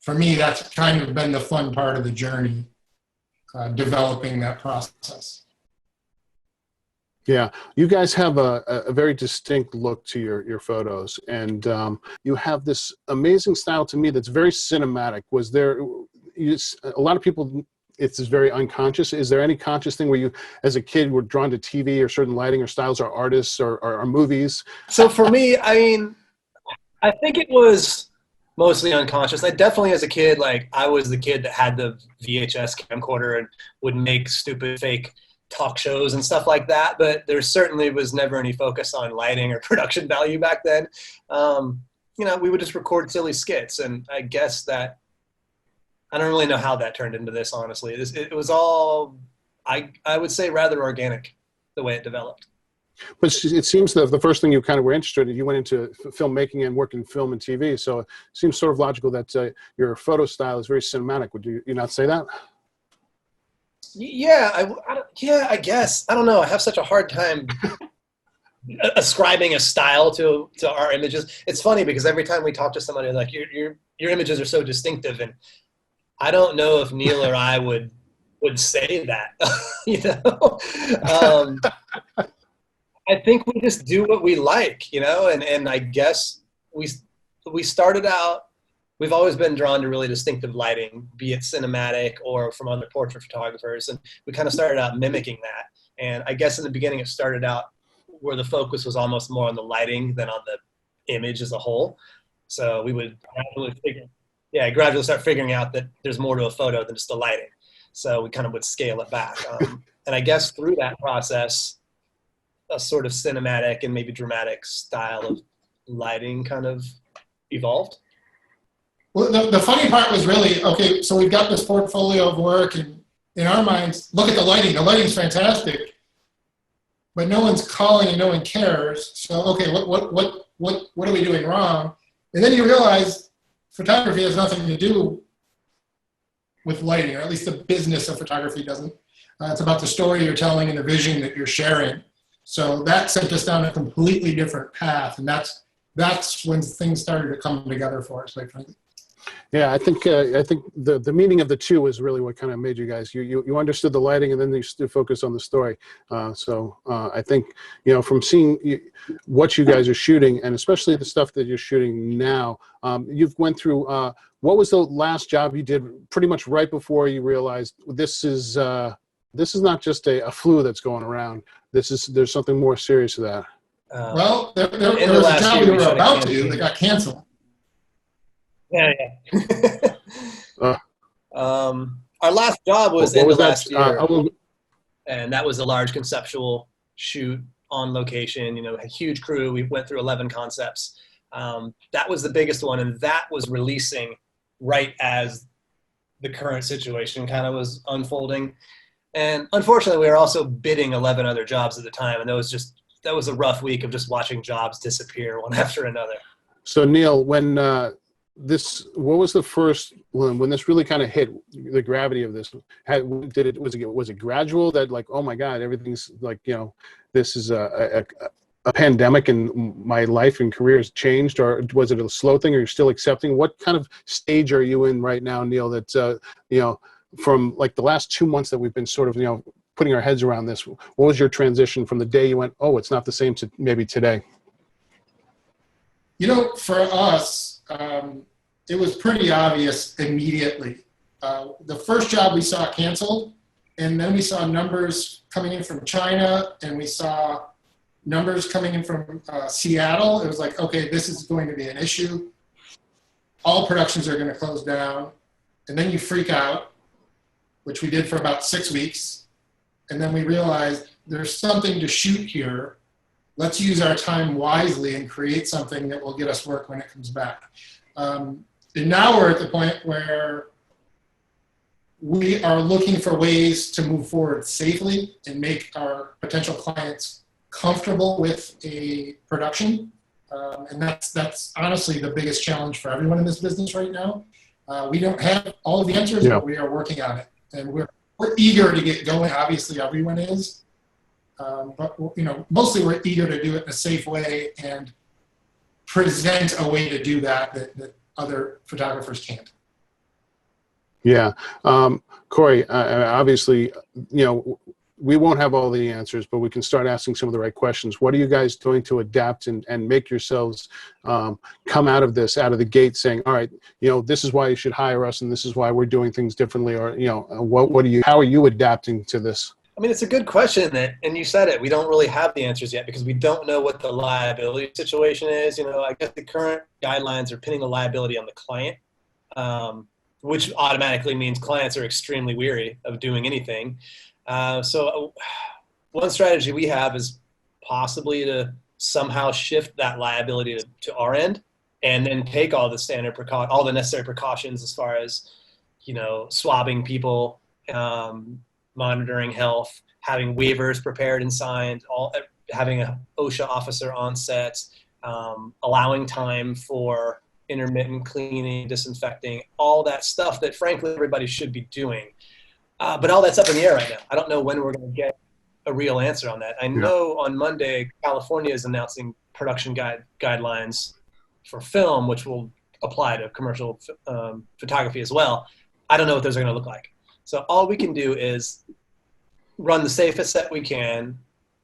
for me, that's kind of been the fun part of the journey, developing that process. Yeah, you guys have a very distinct look to your photos, and you have this amazing style to me that's very cinematic. Was there, a lot of people, it's very unconscious. Is there any conscious thing where you, as a kid, were drawn to TV or certain lighting or styles or artists or movies? So for me, I mean, I think it was mostly unconscious. I definitely, as a kid, like I was the kid that had the VHS camcorder and would make stupid fake talk shows and stuff like that. But there certainly was never any focus on lighting or production value back then. You know, we would just record silly skits, and I guess that, I don't really know how that turned into this, honestly. It was all, I would say, rather organic, the way it developed. But it seems that the first thing you kind of were interested in, you went into filmmaking and working in film and TV. So it seems sort of logical that your photo style is very cinematic. Would you not say that? Yeah, I guess. I don't know. I have such a hard time ascribing a style to our images. It's funny because every time we talk to somebody, like, your images are so distinctive, and I don't know if Neil or I would say that. You know, I think we just do what we like, you know, and I guess we started out. We've always been drawn to really distinctive lighting, be it cinematic or from other portrait photographers, and we kind of started out mimicking that. And I guess in the beginning, it started out where the focus was almost more on the lighting than on the image as a whole. So we would gradually start figuring out that there's more to a photo than just the lighting. So we kind of would scale it back. And I guess through that process, a sort of cinematic and maybe dramatic style of lighting kind of evolved? Well, the funny part was really, okay, so we've got this portfolio of work, and in our minds, look at the lighting. The lighting's fantastic, but no one's calling and no one cares. So, okay, what are we doing wrong? And then you realize photography has nothing to do with lighting, or at least the business of photography doesn't. It's about the story you're telling and the vision that you're sharing. So that sent us down a completely different path, and that's when things started to come together for us, quite frankly. Yeah, I think the meaning of the two is really what kind of made you guys. You understood the lighting, and then you still focus on the story. So I think, you know, from seeing what you guys are shooting, and especially the stuff that you're shooting now, you've went through. What was the last job you did? Pretty much right before you realized this is not just a flu that's going around. There's something more serious to that. Well, there was a job we were about to do that got canceled. Yeah. Our last job was in the last year, and that was a large conceptual shoot on location. You know, a huge crew. We went through 11 concepts. That was the biggest one, and that was releasing right as the current situation kind of was unfolding. And unfortunately, we were also bidding 11 other jobs at the time, and that was a rough week of just watching jobs disappear one after another. So Neil, when what was the first when this really kind of hit the gravity of this? Was it gradual that, like, oh my God, everything's like, you know, this is a pandemic and my life and career has changed, or was it a slow thing, or you're still accepting? What kind of stage are you in right now, Neil, that you know, from like the last 2 months that we've been sort of, you know, putting our heads around this? What was your transition from the day you went, oh, it's not the same, to maybe today? You know, for us, it was pretty obvious immediately. The first job we saw canceled, and then we saw numbers coming in from China, and we saw numbers coming in from Seattle. It was like, okay, this is going to be an issue. All productions are going to close down. And then you freak out, which we did for about 6 weeks. And then we realized there's something to shoot here. Let's use our time wisely and create something that will get us work when it comes back. And now we're at the point where we are looking for ways to move forward safely and make our potential clients comfortable with a production. And that's honestly the biggest challenge for everyone in this business right now. We don't have all of the answers, but we are working on it. And we're eager to get going. Obviously, everyone is. But, you know, mostly we're eager to do it in a safe way and present a way to do that other photographers can't. Yeah. Cory, obviously, you know, we won't have all the answers, but we can start asking some of the right questions. What are you guys doing to adapt and make yourselves come out of the gate saying, all right, you know, this is why you should hire us, and this is why we're doing things differently, or, you know, how are you adapting to this? I mean, it's a good question, and you said it. We don't really have the answers yet because we don't know what the liability situation is. You know, I guess the current guidelines are pinning the liability on the client, which automatically means clients are extremely weary of doing anything. So one strategy we have is possibly to somehow shift that liability to our end, and then take all the all the necessary precautions as far as, you know, swabbing people, monitoring health, having waivers prepared and signed, having an OSHA officer on set, allowing time for intermittent cleaning, disinfecting, all that stuff that frankly everybody should be doing. But all that's up in the air right now. I don't know when we're going to get a real answer on that. I know on Monday, California is announcing production guidelines for film, which will apply to commercial photography as well. I don't know what those are going to look like. So all we can do is run the safest set we can,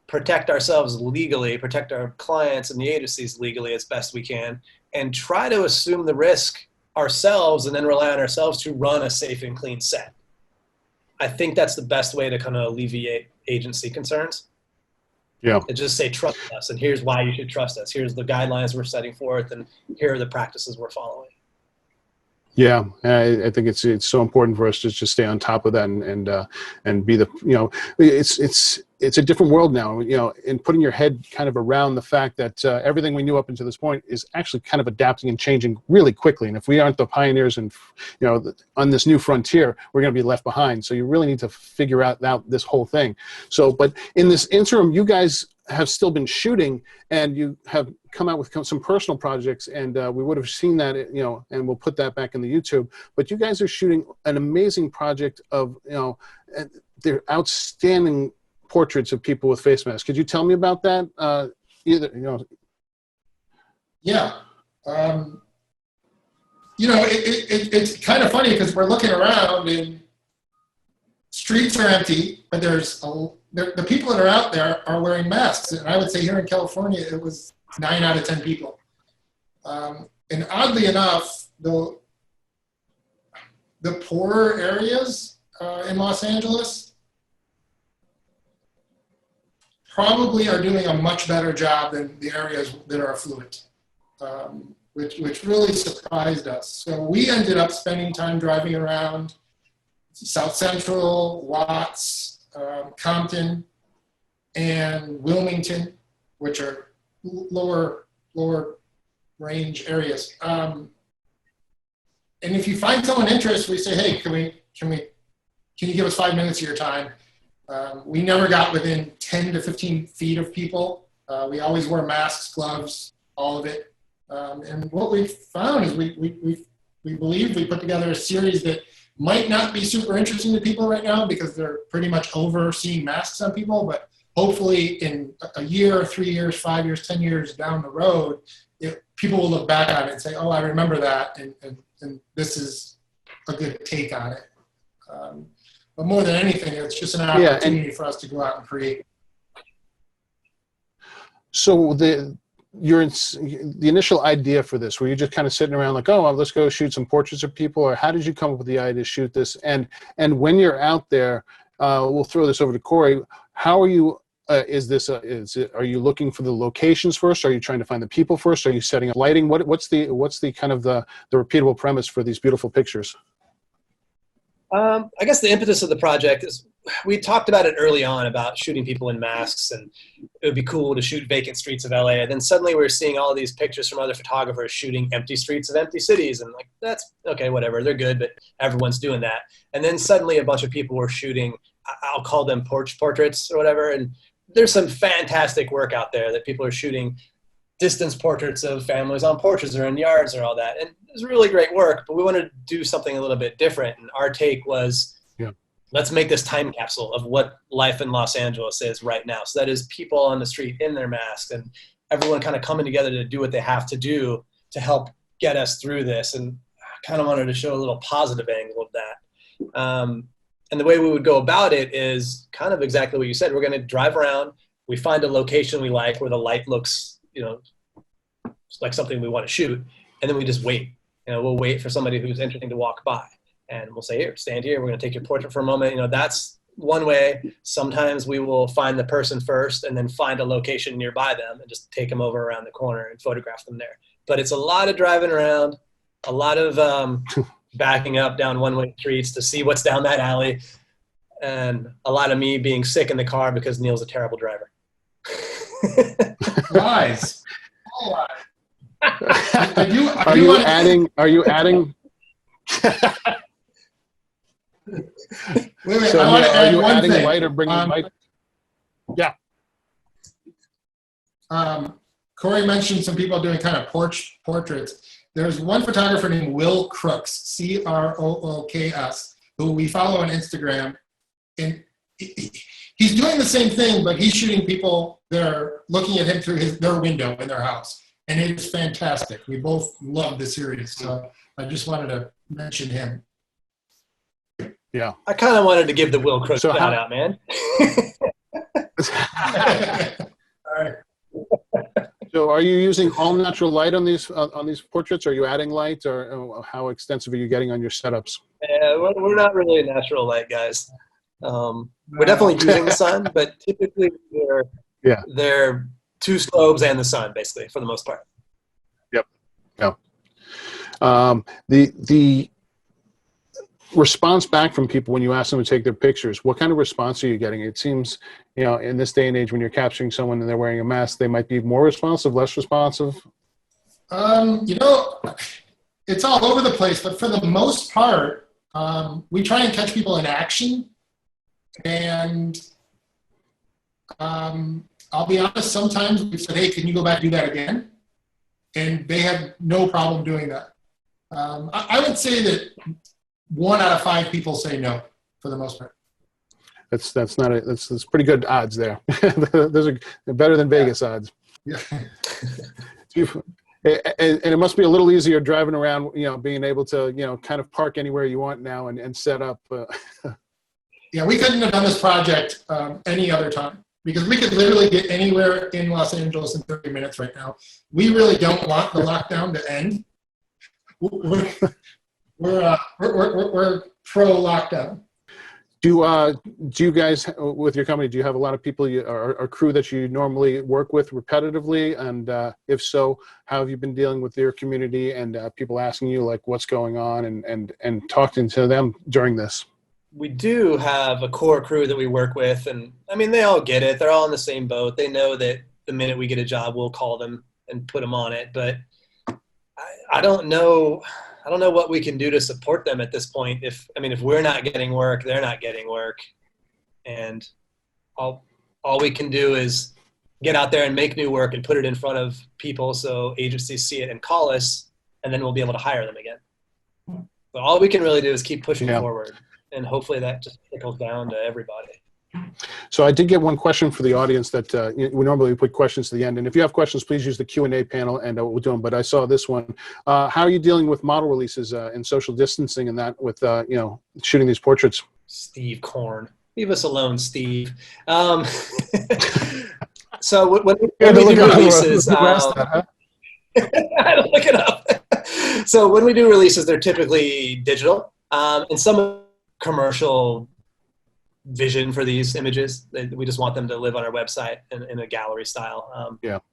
protect ourselves legally, protect our clients and the agencies legally as best we can, and try to assume the risk ourselves and then rely on ourselves to run a safe and clean set. I think that's the best way to kind of alleviate agency concerns. Yeah. And just say, trust us, and here's why you should trust us. Here's the guidelines we're setting forth, and here are the practices we're following. Yeah, I think it's so important for us to just stay on top of that and be the, it's a different world now, and putting your head kind of around the fact that everything we knew up until this point is actually kind of adapting and changing really quickly. And if we aren't the pioneers and on this new frontier, we're going to be left behind. So you really need to figure out this whole thing. So, but in this interim, you guys have still been shooting, and you have come out with some personal projects, and we would have seen that, and we'll put that back in the YouTube. But you guys are shooting an amazing project of, they're outstanding portraits of people with face masks. Could you tell me about that? Yeah. It's kind of funny because we're looking around and streets are empty, but the people that are out there are wearing masks. And I would say here in California, it was 9 out of 10 people. And oddly enough, the poorer areas in Los Angeles probably are doing a much better job than the areas that are affluent, which really surprised us. So we ended up spending time driving around South Central, Watts, Compton, and Wilmington, which are lower range areas. And if you find someone interested, we say, hey, can you give us 5 minutes of your time? We never got within 10 to 15 feet of people. We always wore masks, gloves, all of it. And what we found is we believe we put together a series that might not be super interesting to people right now because they're pretty much over seeing masks on people, but hopefully in a year, 3 years, 5 years, 10 years down the road, people will look back on it and say, oh, I remember that, and this is a good take on it. But more than anything, it's just an opportunity for us to go out and create. So the initial idea for this, were you just kind of sitting around like, oh, well, let's go shoot some portraits of people, or how did you come up with the idea to shoot this? And when you're out there, we'll throw this over to Cory. How are you? Are you looking for the locations first? Are you trying to find the people first? Are you setting up lighting? What's the kind of the repeatable premise for these beautiful pictures? I guess the impetus of the project is we talked about it early on about shooting people in masks, and it would be cool to shoot vacant streets of LA. And then suddenly we were seeing all these pictures from other photographers shooting empty streets of empty cities. And like, that's okay, whatever, they're good, but everyone's doing that. And then suddenly a bunch of people were shooting, I'll call them porch portraits or whatever. And there's some fantastic work out there that people are shooting distance portraits of families on porches or in yards or all that. And it's really great work, but we wanted to do something a little bit different. And our take was, let's make this time capsule of what life in Los Angeles is right now. So that is people on the street in their masks and everyone kind of coming together to do what they have to do to help get us through this. And I kind of wanted to show a little positive angle of that. And the way we would go about it is kind of exactly what you said. We're going to drive around. We find a location we like where the light looks, like something we want to shoot. And then we just wait. We'll wait for somebody who's interesting to walk by. And we'll say, here, stand here. We're going to take your portrait for a moment. That's one way. Sometimes we will find the person first and then find a location nearby them and just take them over around the corner and photograph them there. But it's a lot of driving around, a lot of backing up down one-way streets to see what's down that alley, and a lot of me being sick in the car because Neil's a terrible driver. Lies. All lies. Are you adding? Wait, so I want to are add you one adding thing. light or bringing light? Yeah. Cory mentioned some people doing kind of portraits. There's one photographer named Will Crooks, Crooks, who we follow on Instagram. And he's doing the same thing, but he's shooting people that are looking at him through their window in their house. And it is fantastic. We both love the series. So I just wanted to mention him. Yeah. I kind of wanted to give the Will Crooks shout out, man. All right. So are you using all natural light on these portraits? Are you adding light, or how extensive are you getting on your setups? We're not really natural light guys. We're definitely using the sun, but typically they're two globes and the sun, basically, for the most part. Yep. Yeah. The response back from people when you ask them to take their pictures, what kind of response are you getting? It seems, in this day and age, when you're capturing someone and they're wearing a mask, they might be more responsive, less responsive. It's all over the place, but for the most part, we try and catch people in action. And I'll be honest, sometimes we've said, hey, can you go back and do that again? And they have no problem doing that. I would say that 1 out of 5 people say no for the most part. That's pretty good odds there. Those are better than Vegas odds. Yeah. And it must be a little easier driving around, being able to, kind of park anywhere you want now and set up. Yeah, we couldn't have done this project any other time because we could literally get anywhere in Los Angeles in 30 minutes right now. We really don't want the lockdown to end. We're pro lockdown. Do you guys, with your company, do you have a lot of people, or crew that you normally work with repetitively? And if so, how have you been dealing with their community and people asking you like what's going on and talking to them during this? We do have a core crew that we work with, and I mean, they all get it. They're all in the same boat. They know that the minute we get a job, we'll call them and put them on it. But I don't know what we can do to support them at this point. If we're not getting work, they're not getting work. And all we can do is get out there and make new work and put it in front of people so agencies see it and call us, and then we'll be able to hire them again. But all we can really do is keep pushing forward, and hopefully that just trickles down to everybody. So I did get one question for the audience that we normally put questions to the end. And if you have questions, please use the Q&A panel and we'll do them. But I saw this one. How are you dealing with model releases and social distancing and that with, shooting these portraits? Steve Korn. Leave us alone, Steve. So when we do releases, I had to look it up. So when we do releases, they're typically digital. And some commercial vision for these images. We just want them to live on our website in a gallery style. And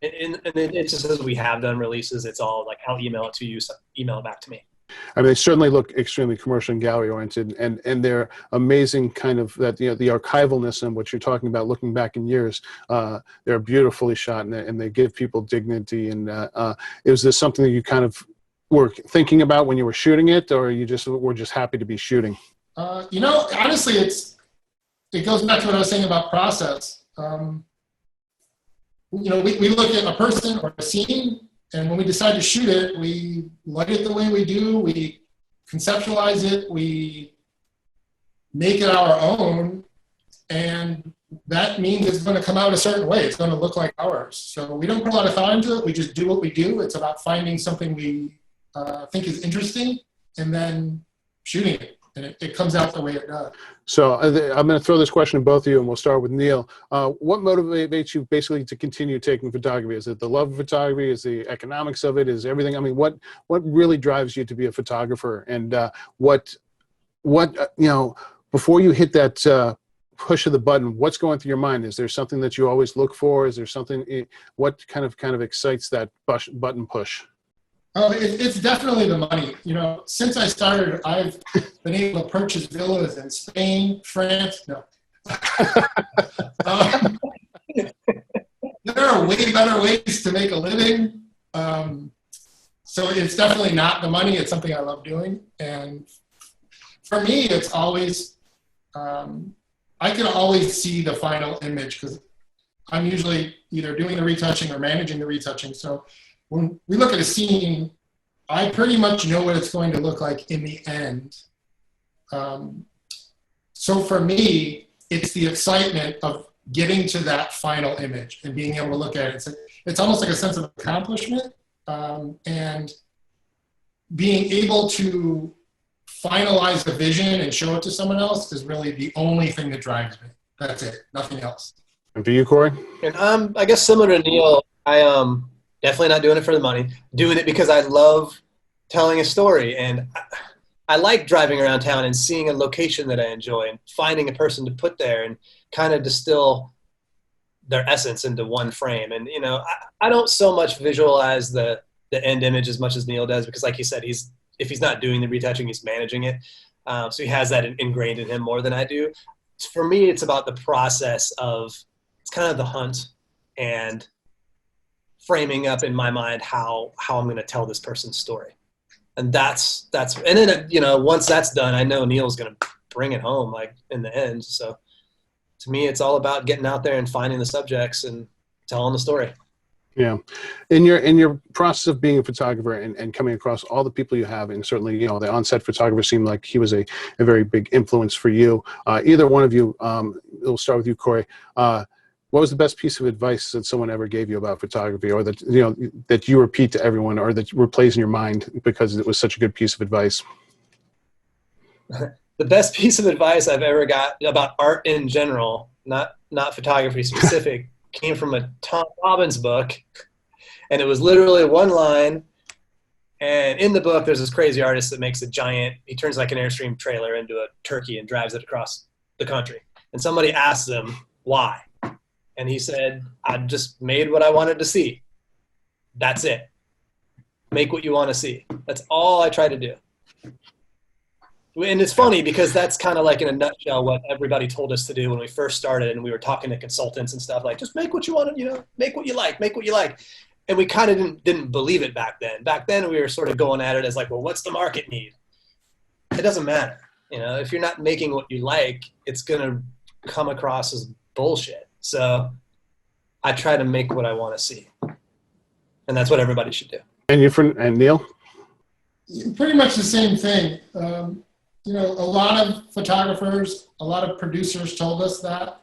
it's just as we have done releases, it's all like, I'll email it to you, so email it back to me. I mean, they certainly look extremely commercial and gallery oriented, and they're amazing kind of that, the archivalness and what you're talking about, looking back in years, they're beautifully shot and they give people dignity. And is this something that you kind of were thinking about when you were shooting it, or you just were just happy to be shooting? Honestly, it goes back to what I was saying about process. We look at a person or a scene, and when we decide to shoot it, we light it the way we do, we conceptualize it, we make it our own, and that means it's going to come out a certain way. It's going to look like ours. So we don't put a lot of thought into it. We just do what we do. It's about finding something we think is interesting and then shooting it. And it comes out the way it does. So I'm going to throw this question to both of you, and we'll start with Neil. What motivates you basically to continue taking photography? Is it the love of photography? Is the economics of it? Is everything? I mean, what really drives you to be a photographer? And before you hit that push of the button, what's going through your mind? Is there something that you always look for? Is there something? What kind of excites that button push? Oh, it's definitely the money. Since I started, I've been able to purchase villas in Spain, France. No. There are way better ways to make a living. So it's definitely not the money. It's something I love doing. And for me, it's always, I can always see the final image because I'm usually either doing the retouching or managing the retouching. So when we look at a scene, I pretty much know what it's going to look like in the end. So for me, it's the excitement of getting to that final image and being able to look at it. It's almost like a sense of accomplishment, and being able to finalize the vision and show it to someone else is really the only thing that drives me. That's it, nothing else. And for you, Corey? And I guess similar to Neil, I definitely not doing it for the money. Doing it because I love telling a story, and I like driving around town and seeing a location that I enjoy and finding a person to put there and kind of distill their essence into one frame. And I don't so much visualize the the end image as much as Neil does, because like you said, if he's not doing the retouching, he's managing it. So he has that ingrained in him more than I do. For me, it's about the process of, it's kind of the hunt and framing up in my mind how I'm going to tell this person's story. And that's, and then, you know, once that's done, I know Neil's going to bring it home, like, in the end. So to me, it's all about getting out there and finding the subjects and telling the story. Yeah. In your process of being a photographer and coming across all the people you have, and certainly, you know, the on-set photographer seemed like he was a very big influence for you. Either one of you, we'll start with you, Cory. What was the best piece of advice that someone ever gave you about photography, or that, you know, that you repeat to everyone, or that replays in your mind because it was such a good piece of advice? The best piece of advice I've ever got about art in general, not photography specific, came from a Tom Robbins book, and it was literally one line. And in the book, there's this crazy artist that makes a giant, he turns like an Airstream trailer into a turkey and drives it across the country. And somebody asked him why. And he said, I just made what I wanted to see. That's it. Make what you want to see. That's all I try to do. And it's funny because that's kind of like, in a nutshell, what everybody told us to do when we first started, and we were talking to consultants and stuff, like, just make what you want to, you know, make what you like, make what you like. And we kind of didn't believe it back then. Back then we were sort of going at it as like, well, what's the market need? It doesn't matter. You know, if you're not making what you like, it's going to come across as bullshit. So I try to make what I want to see. And that's what everybody should do. And Neil? Pretty much the same thing. You know, a lot of photographers, a lot of producers told us that.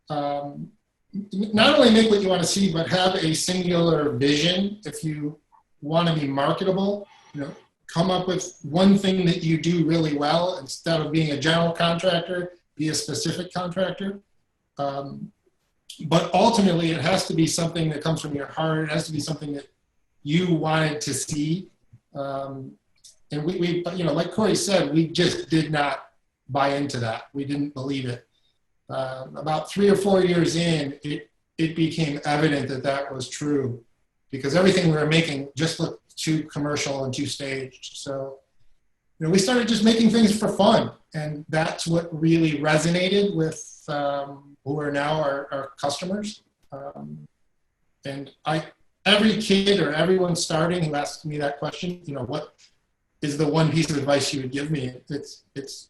Not only make what you want to see, but have a singular vision. If you want to be marketable, you know, come up with one thing that you do really well. Instead of being a general contractor, be a specific contractor. But ultimately, it has to be something that comes from your heart. It has to be something that you wanted to see. And we, you know, like Cory said, we just did not buy into that. We didn't believe it. About 3 or 4 years in, it became evident that that was true, because everything we were making just looked too commercial and too staged. So, you know, we started just making things for fun, and that's what really resonated with who are now our customers. And every kid or everyone starting who asks me that question, you know, what is the one piece of advice you would give me? It's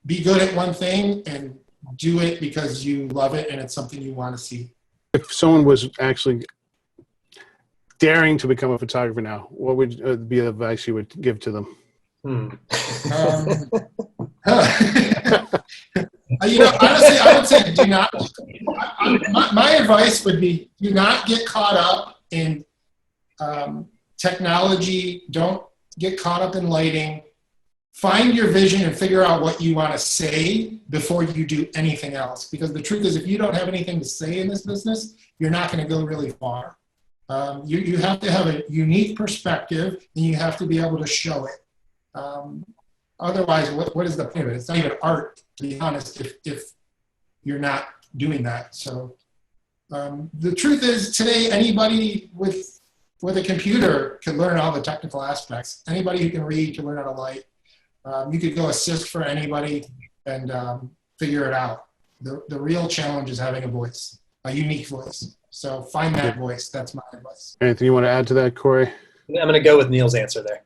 be good at one thing and do it because you love it and it's something you want to see. If someone was actually daring to become a photographer now, what would be the advice you would give to them? You know, honestly, I would say do not. My advice would be do not get caught up in technology. Don't get caught up in lighting. Find your vision and figure out what you want to say before you do anything else. Because the truth is, if you don't have anything to say in this business, you're not going to go really far. You have to have a unique perspective, and you have to be able to show it. Otherwise, what is the point of it? It's not even art, to be honest, if you're not doing that. So the truth is, today, anybody with a computer can learn all the technical aspects. Anybody who can read can learn how to light. You could go assist for anybody and figure it out. The real challenge is having a voice, a unique voice. So find that voice. That's my advice. Anything you want to add to that, Cory? I'm going to go with Neil's answer there.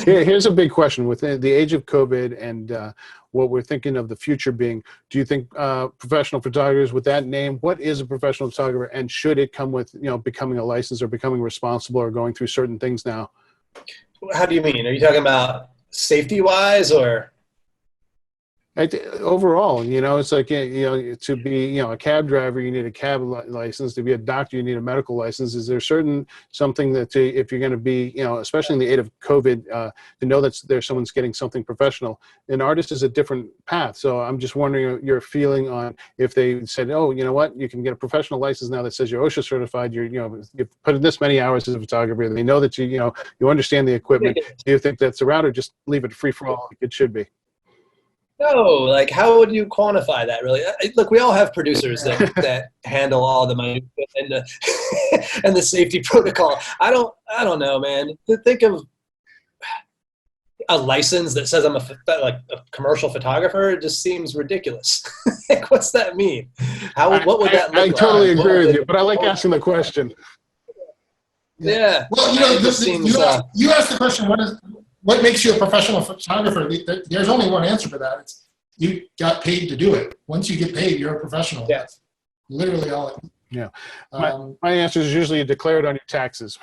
Here's a big question. With the age of COVID and what we're thinking of the future being, do you think professional photographers with that name, what is a professional photographer, and should it come with, you know, becoming a license or becoming responsible or going through certain things now? How do you mean? Are you talking about safety-wise or? Overall, you know, it's like, you know, to be, you know, a cab driver, you need a cab license. To be a doctor, you need a medical license. Is there something that if you're going to be, you know, especially in the age of COVID, to know that someone's getting something professional? An artist is a different path. So I'm just wondering your feeling on if they said, oh, you know what, you can get a professional license now that says you're OSHA certified. You're, you know, you've put in this many hours as a photographer. They know that you know, you understand the equipment. Do you think that's the route, or just leave it free for all like it should be? No, like how would you quantify that really? Look, we all have producers that handle all the money and the and the safety protocol. I don't know, man. To think of a license that says I'm a commercial photographer, it just seems ridiculous. Like, what's that mean? What would that look I like? totally agree with you, but I like asking the question. Yeah. Well, you asked the question, what makes you a professional photographer? There's only one answer for that. It's you got paid to do it. Once you get paid, you're a professional. Yeah. That's literally all it. Yeah. My answer is usually you declare it on your taxes.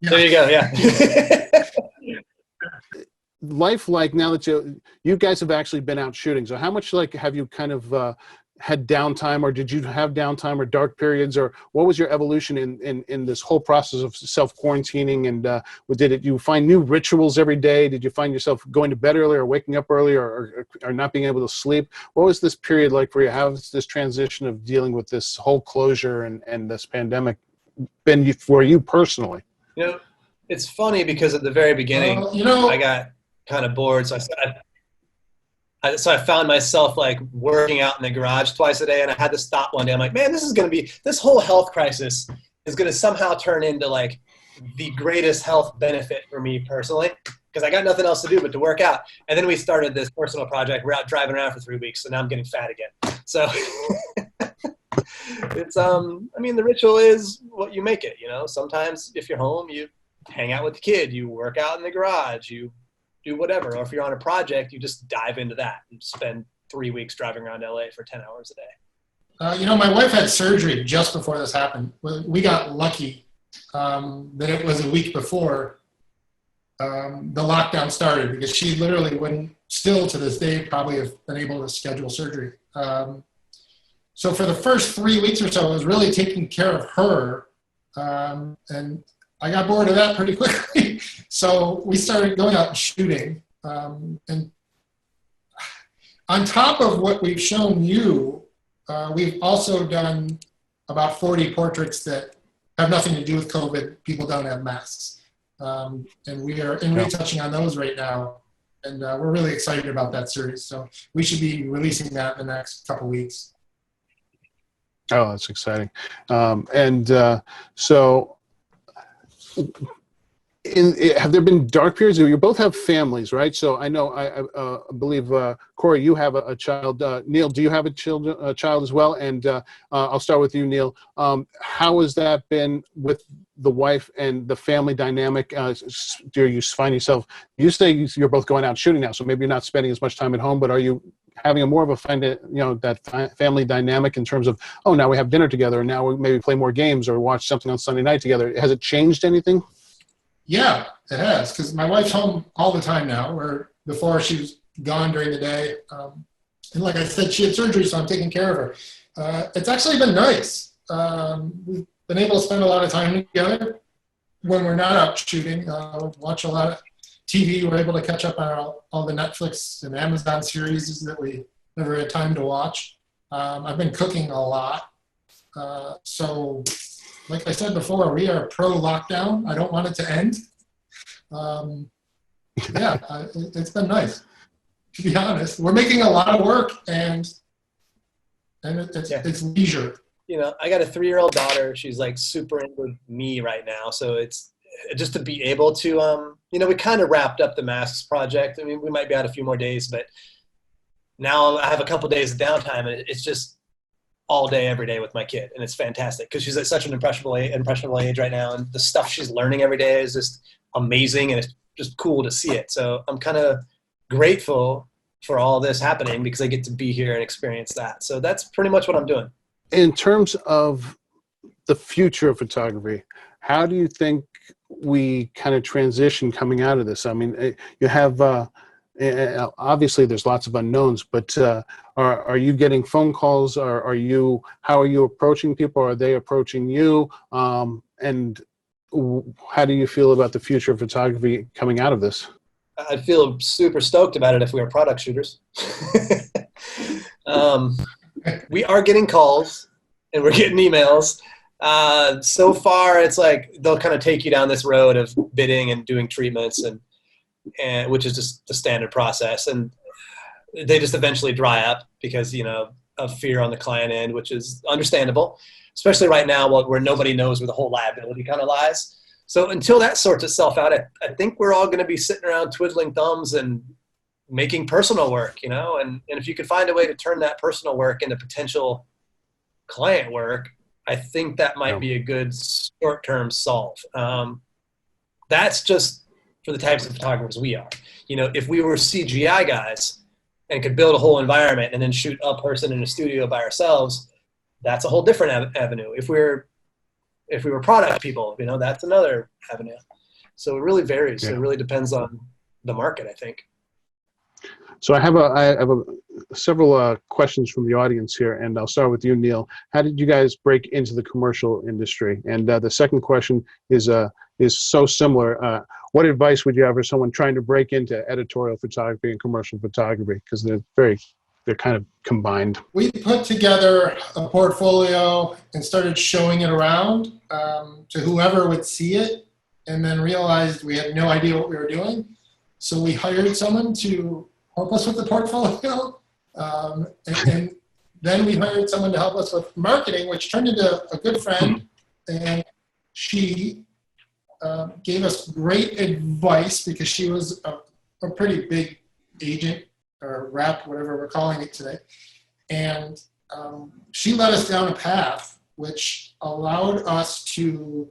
There you go. Yeah. Life like now that you guys have actually been out shooting. So how much like have you kind of had downtime, or did you have downtime or dark periods, or what was your evolution in this whole process of self-quarantining? And did you find new rituals every day? Did you find yourself going to bed early or waking up early or not being able to sleep? What was this period like for you? How has this transition of dealing with this whole closure and this pandemic been for you personally? You know, it's funny because at the very beginning, I got kind of bored. So I found myself like working out in the garage twice a day, and I had to stop one day. I'm like, man, this whole health crisis is going to somehow turn into like the greatest health benefit for me personally, because I got nothing else to do but to work out. And then we started this personal project. We're out driving around for 3 weeks, so now I'm getting fat again. So it's, I mean, the ritual is what you make it, you know. Sometimes if you're home, you hang out with the kid, you work out in the garage, you do whatever. Or if you're on a project, you just dive into that and spend 3 weeks driving around LA for 10 hours a day. My wife had surgery just before this happened. We got lucky that it was a week before the lockdown started, because she literally wouldn't, still to this day, probably have been able to schedule surgery. So for the first 3 weeks or so, I was really taking care of her. And I got bored of that pretty quickly. So we started going out and shooting. And on top of what we've shown you, we've also done about 40 portraits that have nothing to do with COVID. People don't have masks. And we are retouching on those right now. And we're really excited about that series. So we should be releasing that in the next couple weeks. Oh, that's exciting. So have there been dark periods? You both have families, right? So I know, I believe, Cory, you have a child. Neil, do you have a child as well? And I'll start with you, Neil. How has that been with the wife and the family dynamic? Do you find yourself, you say you're both going out shooting now, so maybe you're not spending as much time at home, but are you having a more of a that family dynamic in terms of, oh, now we have dinner together, and now we maybe play more games or watch something on Sunday night together? Has it changed anything? Yeah, it has, because my wife's home all the time now, where before she was gone during the day. And like I said, she had surgery, so I'm taking care of her. It's actually been nice. We've been able to spend a lot of time together when we're not out shooting. Watch a lot of TV. We're able to catch up on all the Netflix and Amazon series that we never had time to watch. I've been cooking a lot. So like I said before, we are pro lockdown. I don't want it to end. It's been nice, to be honest. We're making a lot of work, and it's leisure. You know, I got a 3-year-old daughter. She's like super into me right now. So it's just to be able to, we kind of wrapped up the masks project. I mean, we might be out a few more days, but now I have a couple days of downtime, and it's just all day, every day with my kid. And it's fantastic because she's at such an impressionable age right now. And the stuff she's learning every day is just amazing. And it's just cool to see it. So I'm kind of grateful for all this happening because I get to be here and experience that. So that's pretty much what I'm doing. In terms of the future of photography, how do you think we kind of transition coming out of this? I mean, you have, obviously there's lots of unknowns, but are you getting phone calls? How are you approaching people? Are they approaching you? And how do you feel about the future of photography coming out of this? I'd feel super stoked about it if we were product shooters. We are getting calls and we're getting emails. So far, it's like they'll kind of take you down this road of bidding and doing treatments. And and which is just the standard process. And they just eventually dry up because, of fear on the client end, which is understandable, especially right now where nobody knows where the whole liability kind of lies. So until that sorts itself out, I think we're all going to be sitting around twiddling thumbs and making personal work, and if you could find a way to turn that personal work into potential client work, I think that might be a good short-term solve. That's just for the types of photographers we are. If we were CGI guys and could build a whole environment and then shoot a person in a studio by ourselves, that's a whole different avenue. If we were product people, that's another avenue. So it really varies. It really depends on the market, I think. So I have several questions from the audience here, and I'll start with you, Neil. How did you guys break into the commercial industry? And the second question is so similar. What advice would you have for someone trying to break into editorial photography and commercial photography? Because they're kind of combined. We put together a portfolio and started showing it around to whoever would see it, and then realized we had no idea what we were doing. So we hired someone to help us with the portfolio. And then we hired someone to help us with marketing, which turned into a good friend. And she gave us great advice because she was a pretty big agent or rep, whatever we're calling it today. And she led us down a path which allowed us to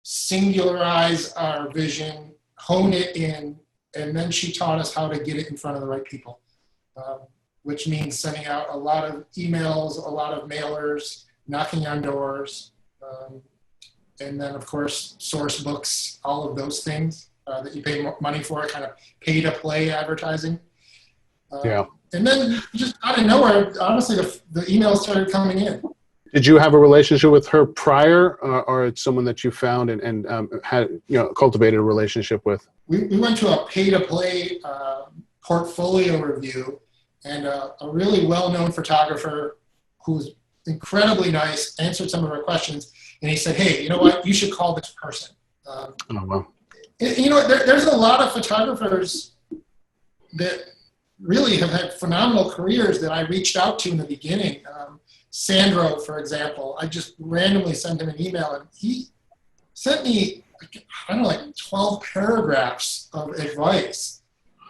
singularize our vision, hone it in, and then she taught us how to get it in front of the right people, which means sending out a lot of emails, a lot of mailers, knocking on doors, and then, of course, source books, all of those things that you pay money for, kind of pay-to-play advertising. And then just out of nowhere, honestly, the emails started coming in. Did you have a relationship with her prior, or it's someone that you found and had cultivated a relationship with? We went to a pay-to-play portfolio review, and a really well-known photographer who's incredibly nice answered some of our questions, and he said, "Hey, you know what? You should call this person." Oh, wow. There's a lot of photographers that really have had phenomenal careers that I reached out to in the beginning. Sandro, for example, I just randomly sent him an email, and he sent me, I don't know, like 12 paragraphs of advice.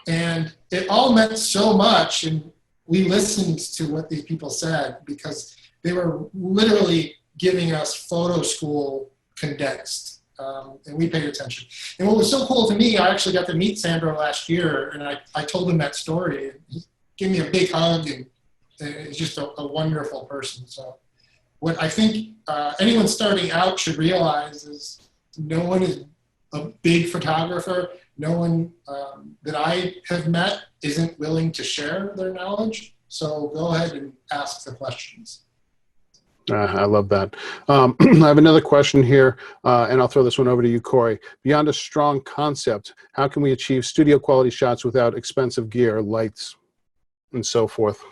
And it all meant so much, and we listened to what these people said because they were literally giving us photo school condensed, and we paid attention. And what was so cool to me, I actually got to meet Sandro last year, and I told him that story, and he gave me a big hug, and he's just a wonderful person. So what I think anyone starting out should realize is no one is a big photographer. No one that I have met isn't willing to share their knowledge. So go ahead and ask the questions. I love that. I have another question here, and I'll throw this one over to you, Cory. Beyond a strong concept, how can we achieve studio quality shots without expensive gear, lights, and so forth?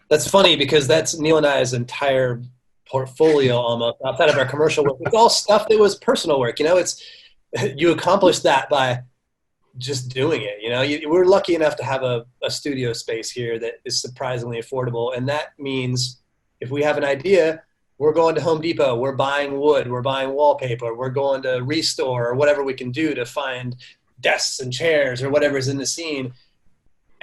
That's funny because that's Neil and I's entire portfolio almost outside of our commercial work. It's all stuff that was personal work. You accomplish that by just doing it. We're lucky enough to have a studio space here that is surprisingly affordable. And that means if we have an idea, we're going to Home Depot, we're buying wood, we're buying wallpaper, we're going to Restore or whatever we can do to find desks and chairs or whatever's in the scene.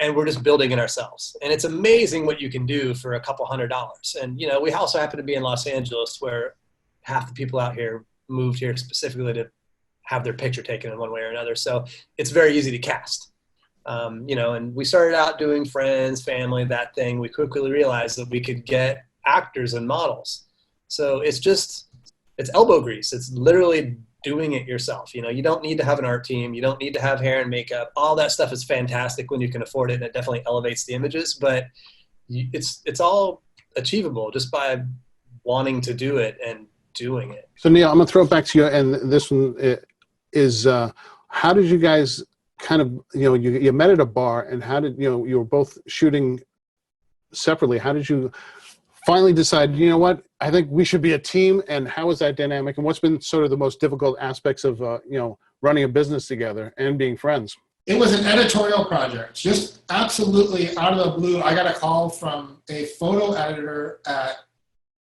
And we're just building it ourselves. And it's amazing what you can do for a couple $100s. And, we also happen to be in Los Angeles where half the people out here moved here specifically to have their picture taken in one way or another. So it's very easy to cast. And we started out doing friends, family, that thing. We quickly realized that we could get actors and models. So it's elbow grease. It's literally doing it yourself. You don't need to have an art team. You don't need to have hair and makeup. All that stuff is fantastic when you can afford it, and it definitely elevates the images, but it's all achievable just by wanting to do it and doing it. So Neil, I'm gonna throw it back to you, and this one is, how did you guys kind of, you met at a bar, and how did, you were both shooting separately. How did you finally decided, you know what, I think we should be a team, and how is that dynamic, and what's been sort of the most difficult aspects of, running a business together and being friends? It was an editorial project, just absolutely out of the blue. I got a call from a photo editor at,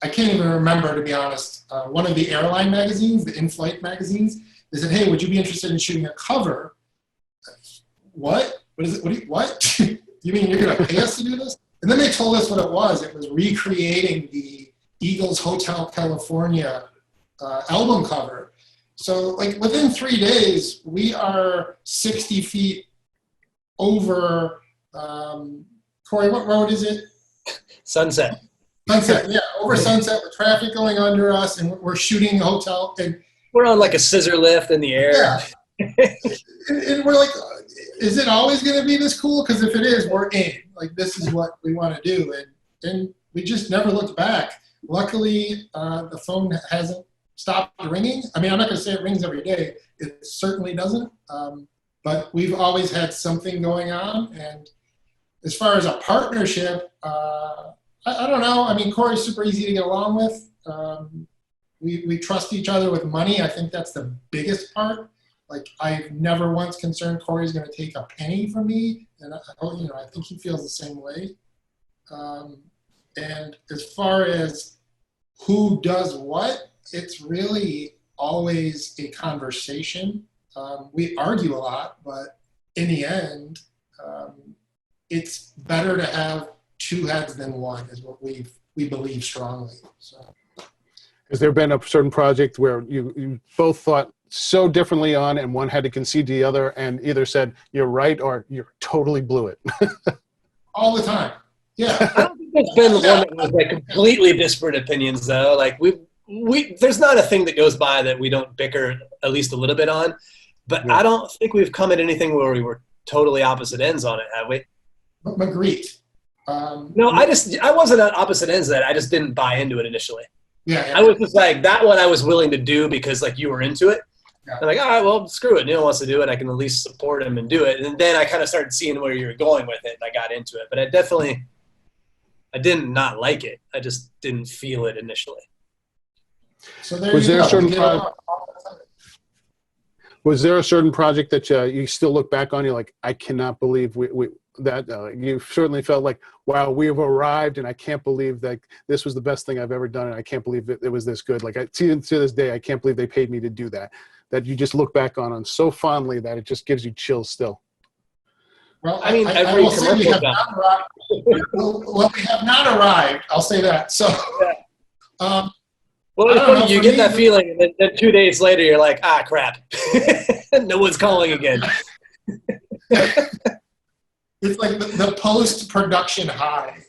I can't even remember, to be honest, one of the airline magazines, the in-flight magazines. They said, hey, would you be interested in shooting a cover? What? What is it? What? You mean you're going to pay us to do this? And then they told us what it was. It was recreating the Eagles Hotel California album cover. So like within 3 days, we are 60 feet over, Corey, what road is it? Sunset. Sunset, yeah, over Sunset with traffic going under us, and we're shooting the hotel. And We're on like a scissor lift in the air. yeah. And we're like, is it always going to be this cool? Because if it is, we're in. Like, this is what we want to do. And we just never looked back. Luckily, the phone hasn't stopped ringing. I mean, I'm not going to say it rings every day. It certainly doesn't. But we've always had something going on. And as far as a partnership, I don't know. I mean, Corey's super easy to get along with. We trust each other with money. I think that's the biggest part. Like, I've never once concerned Corey's going to take a penny from me, and I think he feels the same way. And as far as who does what, it's really always a conversation. We argue a lot, but in the end, it's better to have two heads than one, is what we believe strongly. So. Has there been a certain project where you both thought so differently on, and one had to concede to the other and either said, you're right, or you totally blew it? All the time. Yeah. I don't think there's been one that was like completely disparate opinions, though. Like there's not a thing that goes by that we don't bicker at least a little bit on. But Yeah. I don't think we've come at anything where we were totally opposite ends on it, have we? Magritte. No, I wasn't on opposite ends of that. I just didn't buy into it initially. Yeah. I was just like, that one I was willing to do because like you were into it. Yeah. I'm like, all right, well, screw it. Neil wants to do it. I can at least support him and do it. And then I kind of started seeing where you were going with it, and I got into it. But I didn't not like it. I just didn't feel it initially. So there Was you there go. a certain We get project? along all the time. Was there a certain project that you still look back on? You're like, I cannot believe that you certainly felt like, wow, we've arrived, and I can't believe that this was the best thing I've ever done, and I can't believe it was this good. Like, to this day, I can't believe they paid me to do that. That you just look back on so fondly that it just gives you chills still. Well, I mean, I every will say we commercial have job. not arrived. Well, we have not arrived. I'll say that. So, Well, I it's don't know, funny, you for get me, that feeling, and then 2 days later, you're like, ah, crap. No one's calling again. it's like the post-production high,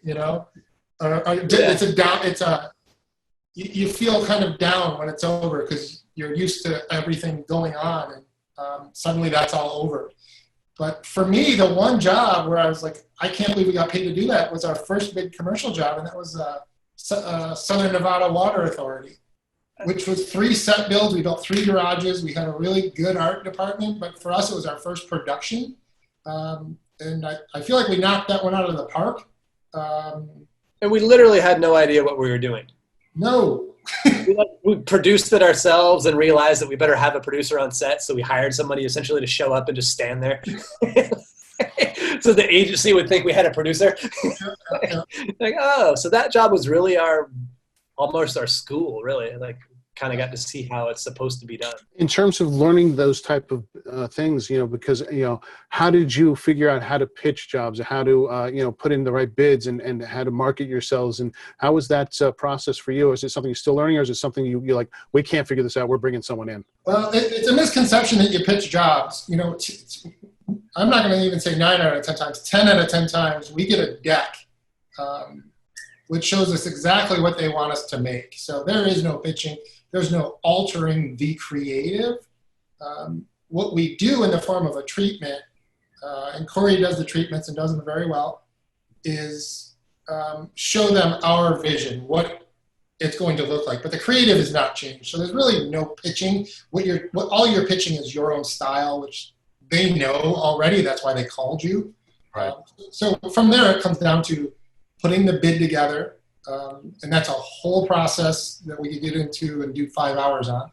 you feel kind of down when it's over because you're used to everything going on, and suddenly that's all over. But for me, the one job where I was like, I can't believe we got paid to do that was our first big commercial job, and that was Southern Nevada Water Authority, which was 3 set builds. We built 3 garages. We had a really good art department, but for us, it was our first production. And I feel like we knocked that one out of the park. And we literally had no idea what we were doing. No. We produced it ourselves and realized that we better have a producer on set, so we hired somebody essentially to show up and just stand there. So the agency would think we had a producer. Like, oh, so that job was really almost our school, really. Like, kind of got to see how it's supposed to be done. In terms of learning those type of things, because, how did you figure out how to pitch jobs, how to, put in the right bids and how to market yourselves? And how was that process for you? Is it something you're still learning, or is it something you're like, we can't figure this out, we're bringing someone in? Well, it's a misconception that you pitch jobs. I'm not going to even say 9 out of 10 times. 10 out of 10 times, we get a deck, which shows us exactly what they want us to make. So there is no pitching. There's no altering the creative. What we do in the form of a treatment, and Corey does the treatments and does them very well, is show them our vision, what it's going to look like. But the creative is not changed. So there's really no pitching. All you're pitching is your own style, which they know already. That's why they called you. Right. So from there, it comes down to putting the bid together, And that's a whole process that we could get into and do 5 hours on.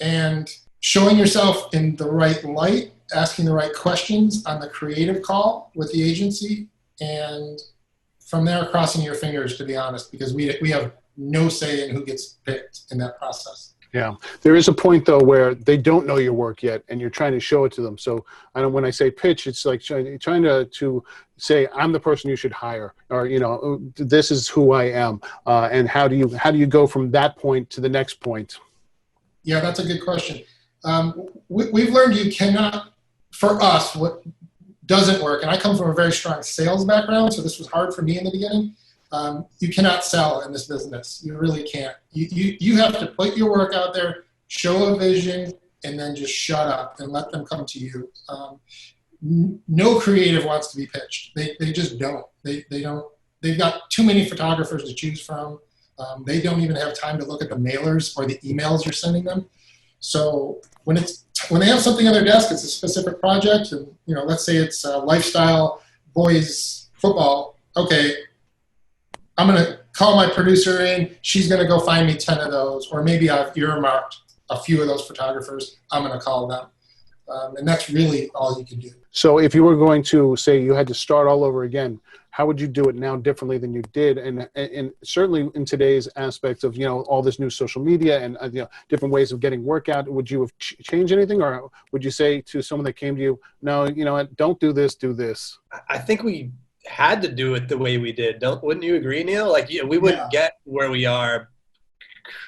And showing yourself in the right light, asking the right questions on the creative call with the agency, and from there crossing your fingers, to be honest, because we have no say in who gets picked in that process. Yeah, there is a point though where they don't know your work yet, and you're trying to show it to them. So when I say pitch, it's like trying to say I'm the person you should hire, or this is who I am, and how do you go from that point to the next point? Yeah, that's a good question. We've learned you cannot, for us, what doesn't work, and I come from a very strong sales background, so this was hard for me in the beginning. You cannot sell in this business. You really can't. You have to put your work out there, show a vision, and then just shut up and let them come to you. No creative wants to be pitched. They just don't. They don't. They've got too many photographers to choose from. They don't even have time to look at the mailers or the emails you're sending them. So when they have something on their desk, it's a specific project, and let's say it's lifestyle boys football. Okay, I'm going to call my producer in. She's going to go find me 10 of those, or maybe I've earmarked a few of those photographers. I'm going to call them. And that's really all you can do. So if you were going to say you had to start all over again, how would you do it now differently than you did? And certainly in today's aspects of, all this new social media and, different ways of getting work out, would you have changed anything? Or would you say to someone that came to you, no, don't do this, do this? I think we had to do it the way we did. Wouldn't you agree, Neil? Like, we wouldn't get where we are,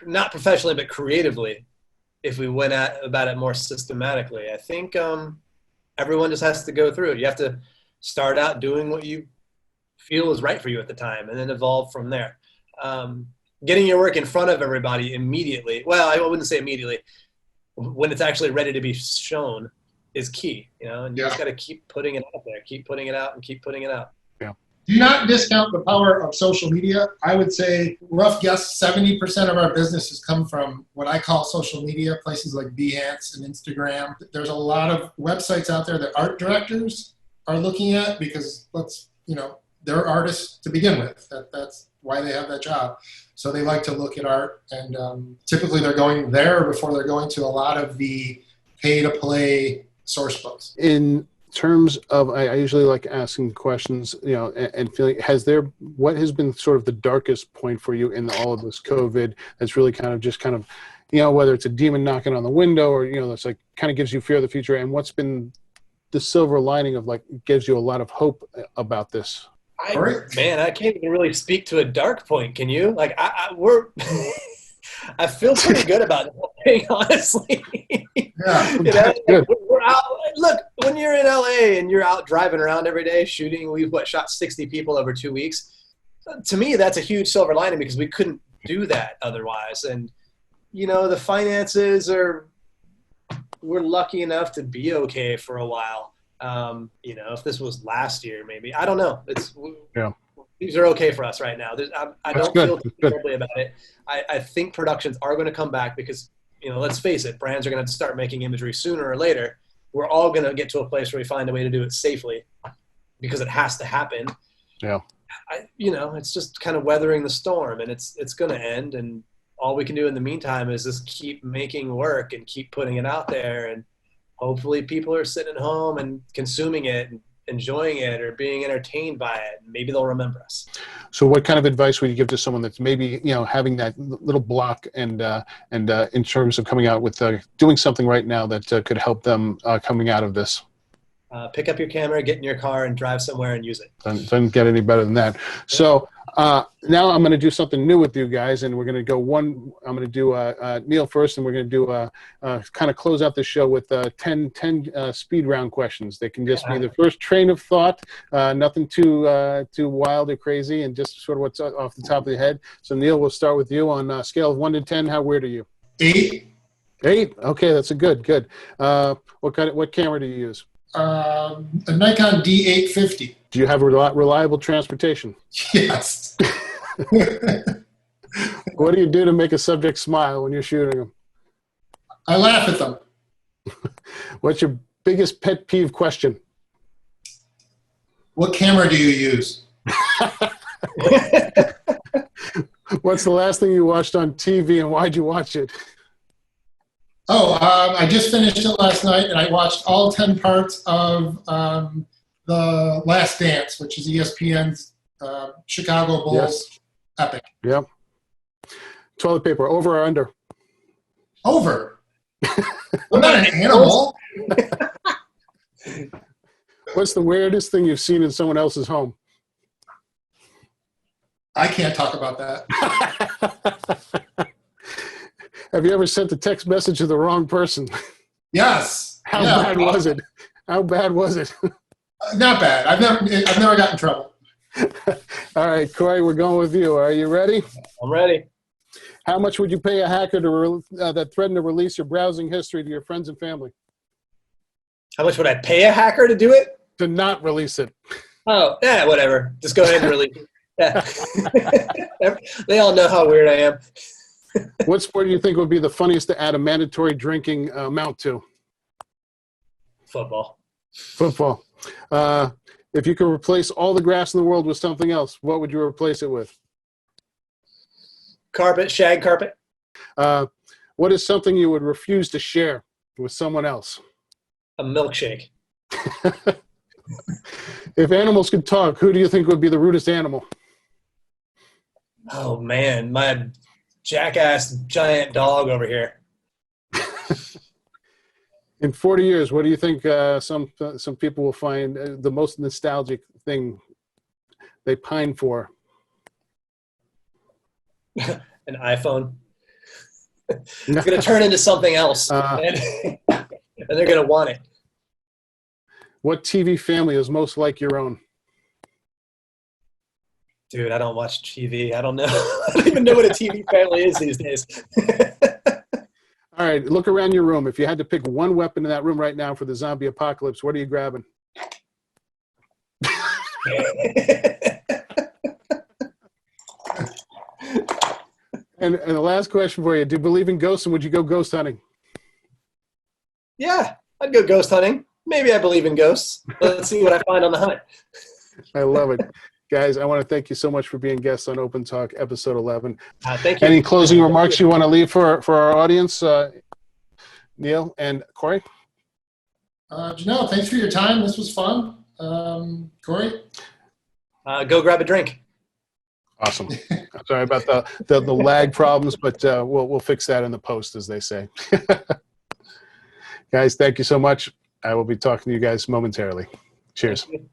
not professionally, but creatively, if we went about it more systematically. I think everyone just has to go through it. You have to start out doing what you feel is right for you at the time, and then evolve from there. Getting your work in front of everybody immediately, well, I wouldn't say immediately, when it's actually ready to be shown, is key, and you just got to keep putting it out there, keep putting it out, and keep putting it out. Yeah. Do not discount the power of social media. I would say, rough guess, 70% of our business has come from what I call social media, places like Behance and Instagram. There's a lot of websites out there that art directors are looking at because they're artists to begin with. That's why they have that job. So they like to look at art, and typically they're going there before they're going to a lot of the pay-to-play source books. In terms of, I usually like asking questions, and feeling, what has been sort of the darkest point for you in all of this COVID that's really kind of, whether it's a demon knocking on the window or, that's like kind of gives you fear of the future, and what's been the silver lining of gives you a lot of hope about this? Man, I can't even really speak to a dark point. Can you? I feel pretty good about the whole thing, honestly. Yeah, We're out. Look, when you're in LA and you're out driving around every day shooting, we've shot 60 people over 2 weeks. To me, that's a huge silver lining because we couldn't do that otherwise. And the finances we're lucky enough to be okay for a while. If this was last year, maybe, I don't know. These are okay for us right now. I don't feel terribly about it. I think productions are going to come back because, let's face it, brands are going to start making imagery sooner or later. We're all going to get to a place where we find a way to do it safely because it has to happen. Yeah. It's just kind of weathering the storm, and it's going to end. And all we can do in the meantime is just keep making work and keep putting it out there. And hopefully people are sitting at home and consuming it and enjoying it or being entertained by it. Maybe they'll remember us. So what kind of advice would you give to someone that's maybe, having that little block and in terms of coming out with doing something right now that could help them coming out of this? Pick up your camera, get in your car, and drive somewhere and use it. Doesn't get any better than that. So now I'm going to do something new with you guys, and we're going to go I'm going to do Neil first, and we're going to do kind of close out the show with 10 speed round questions. They can just be the first train of thought, nothing too wild or crazy, and just sort of what's off the top of the head. So Neil, we'll start with you on a scale of 1 to 10. How weird are you? 8. 8. Okay, that's good. What camera do you use? A Nikon D850. Do you have reliable transportation? Yes. What do you do to make a subject smile when you're shooting them? I laugh at them. What's your biggest pet peeve question? What camera do you use? What's the last thing you watched on TV and why'd you watch it? Oh, I just finished it last night, and I watched all 10 parts of The Last Dance, which is ESPN's Chicago Bulls epic. Yep. Toilet paper, over or under? Over. I'm not an animal. What's the weirdest thing you've seen in someone else's home? I can't talk about that. Have you ever sent a text message to the wrong person? Yes. How bad was it? How bad was it? Not bad. I've never gotten in trouble. All right, Cory, we're going with you. Are you ready? I'm ready. How much would you pay a hacker that threatened to release your browsing history to your friends and family? How much would I pay a hacker to do it? To not release it. Oh, yeah, whatever. Just go ahead and release it. Yeah. They all know how weird I am. What sport do you think would be the funniest to add a mandatory drinking amount to? Football. Football. If you could replace all the grass in the world with something else, what would you replace it with? Carpet, shag carpet. What is something you would refuse to share with someone else? A milkshake. If animals could talk, who do you think would be the rudest animal? Oh, man. My jackass giant dog over here. In 40 years, what do you think some people will find the most nostalgic thing they pine for? An iPhone. It's going to turn into something else. And they're going to want it. What TV family is most like your own? Dude, I don't watch TV. I don't know. I don't even know what a TV family is these days. All right, look around your room. If you had to pick one weapon in that room right now for the zombie apocalypse, what are you grabbing? And the last question for you, do you believe in ghosts and would you go ghost hunting? Yeah, I'd go ghost hunting. Maybe I believe in ghosts. Let's see what I find on the hunt. I love it. Guys, I want to thank you so much for being guests on Open Talk, episode 11. Thank you. Any closing remarks you want to leave for our audience, Neil and Cory? Janelle, thanks for your time. This was fun. Cory? Go grab a drink. Awesome. I'm sorry about the lag problems, but we'll fix that in the post, as they say. Guys, thank you so much. I will be talking to you guys momentarily. Cheers. Thank you.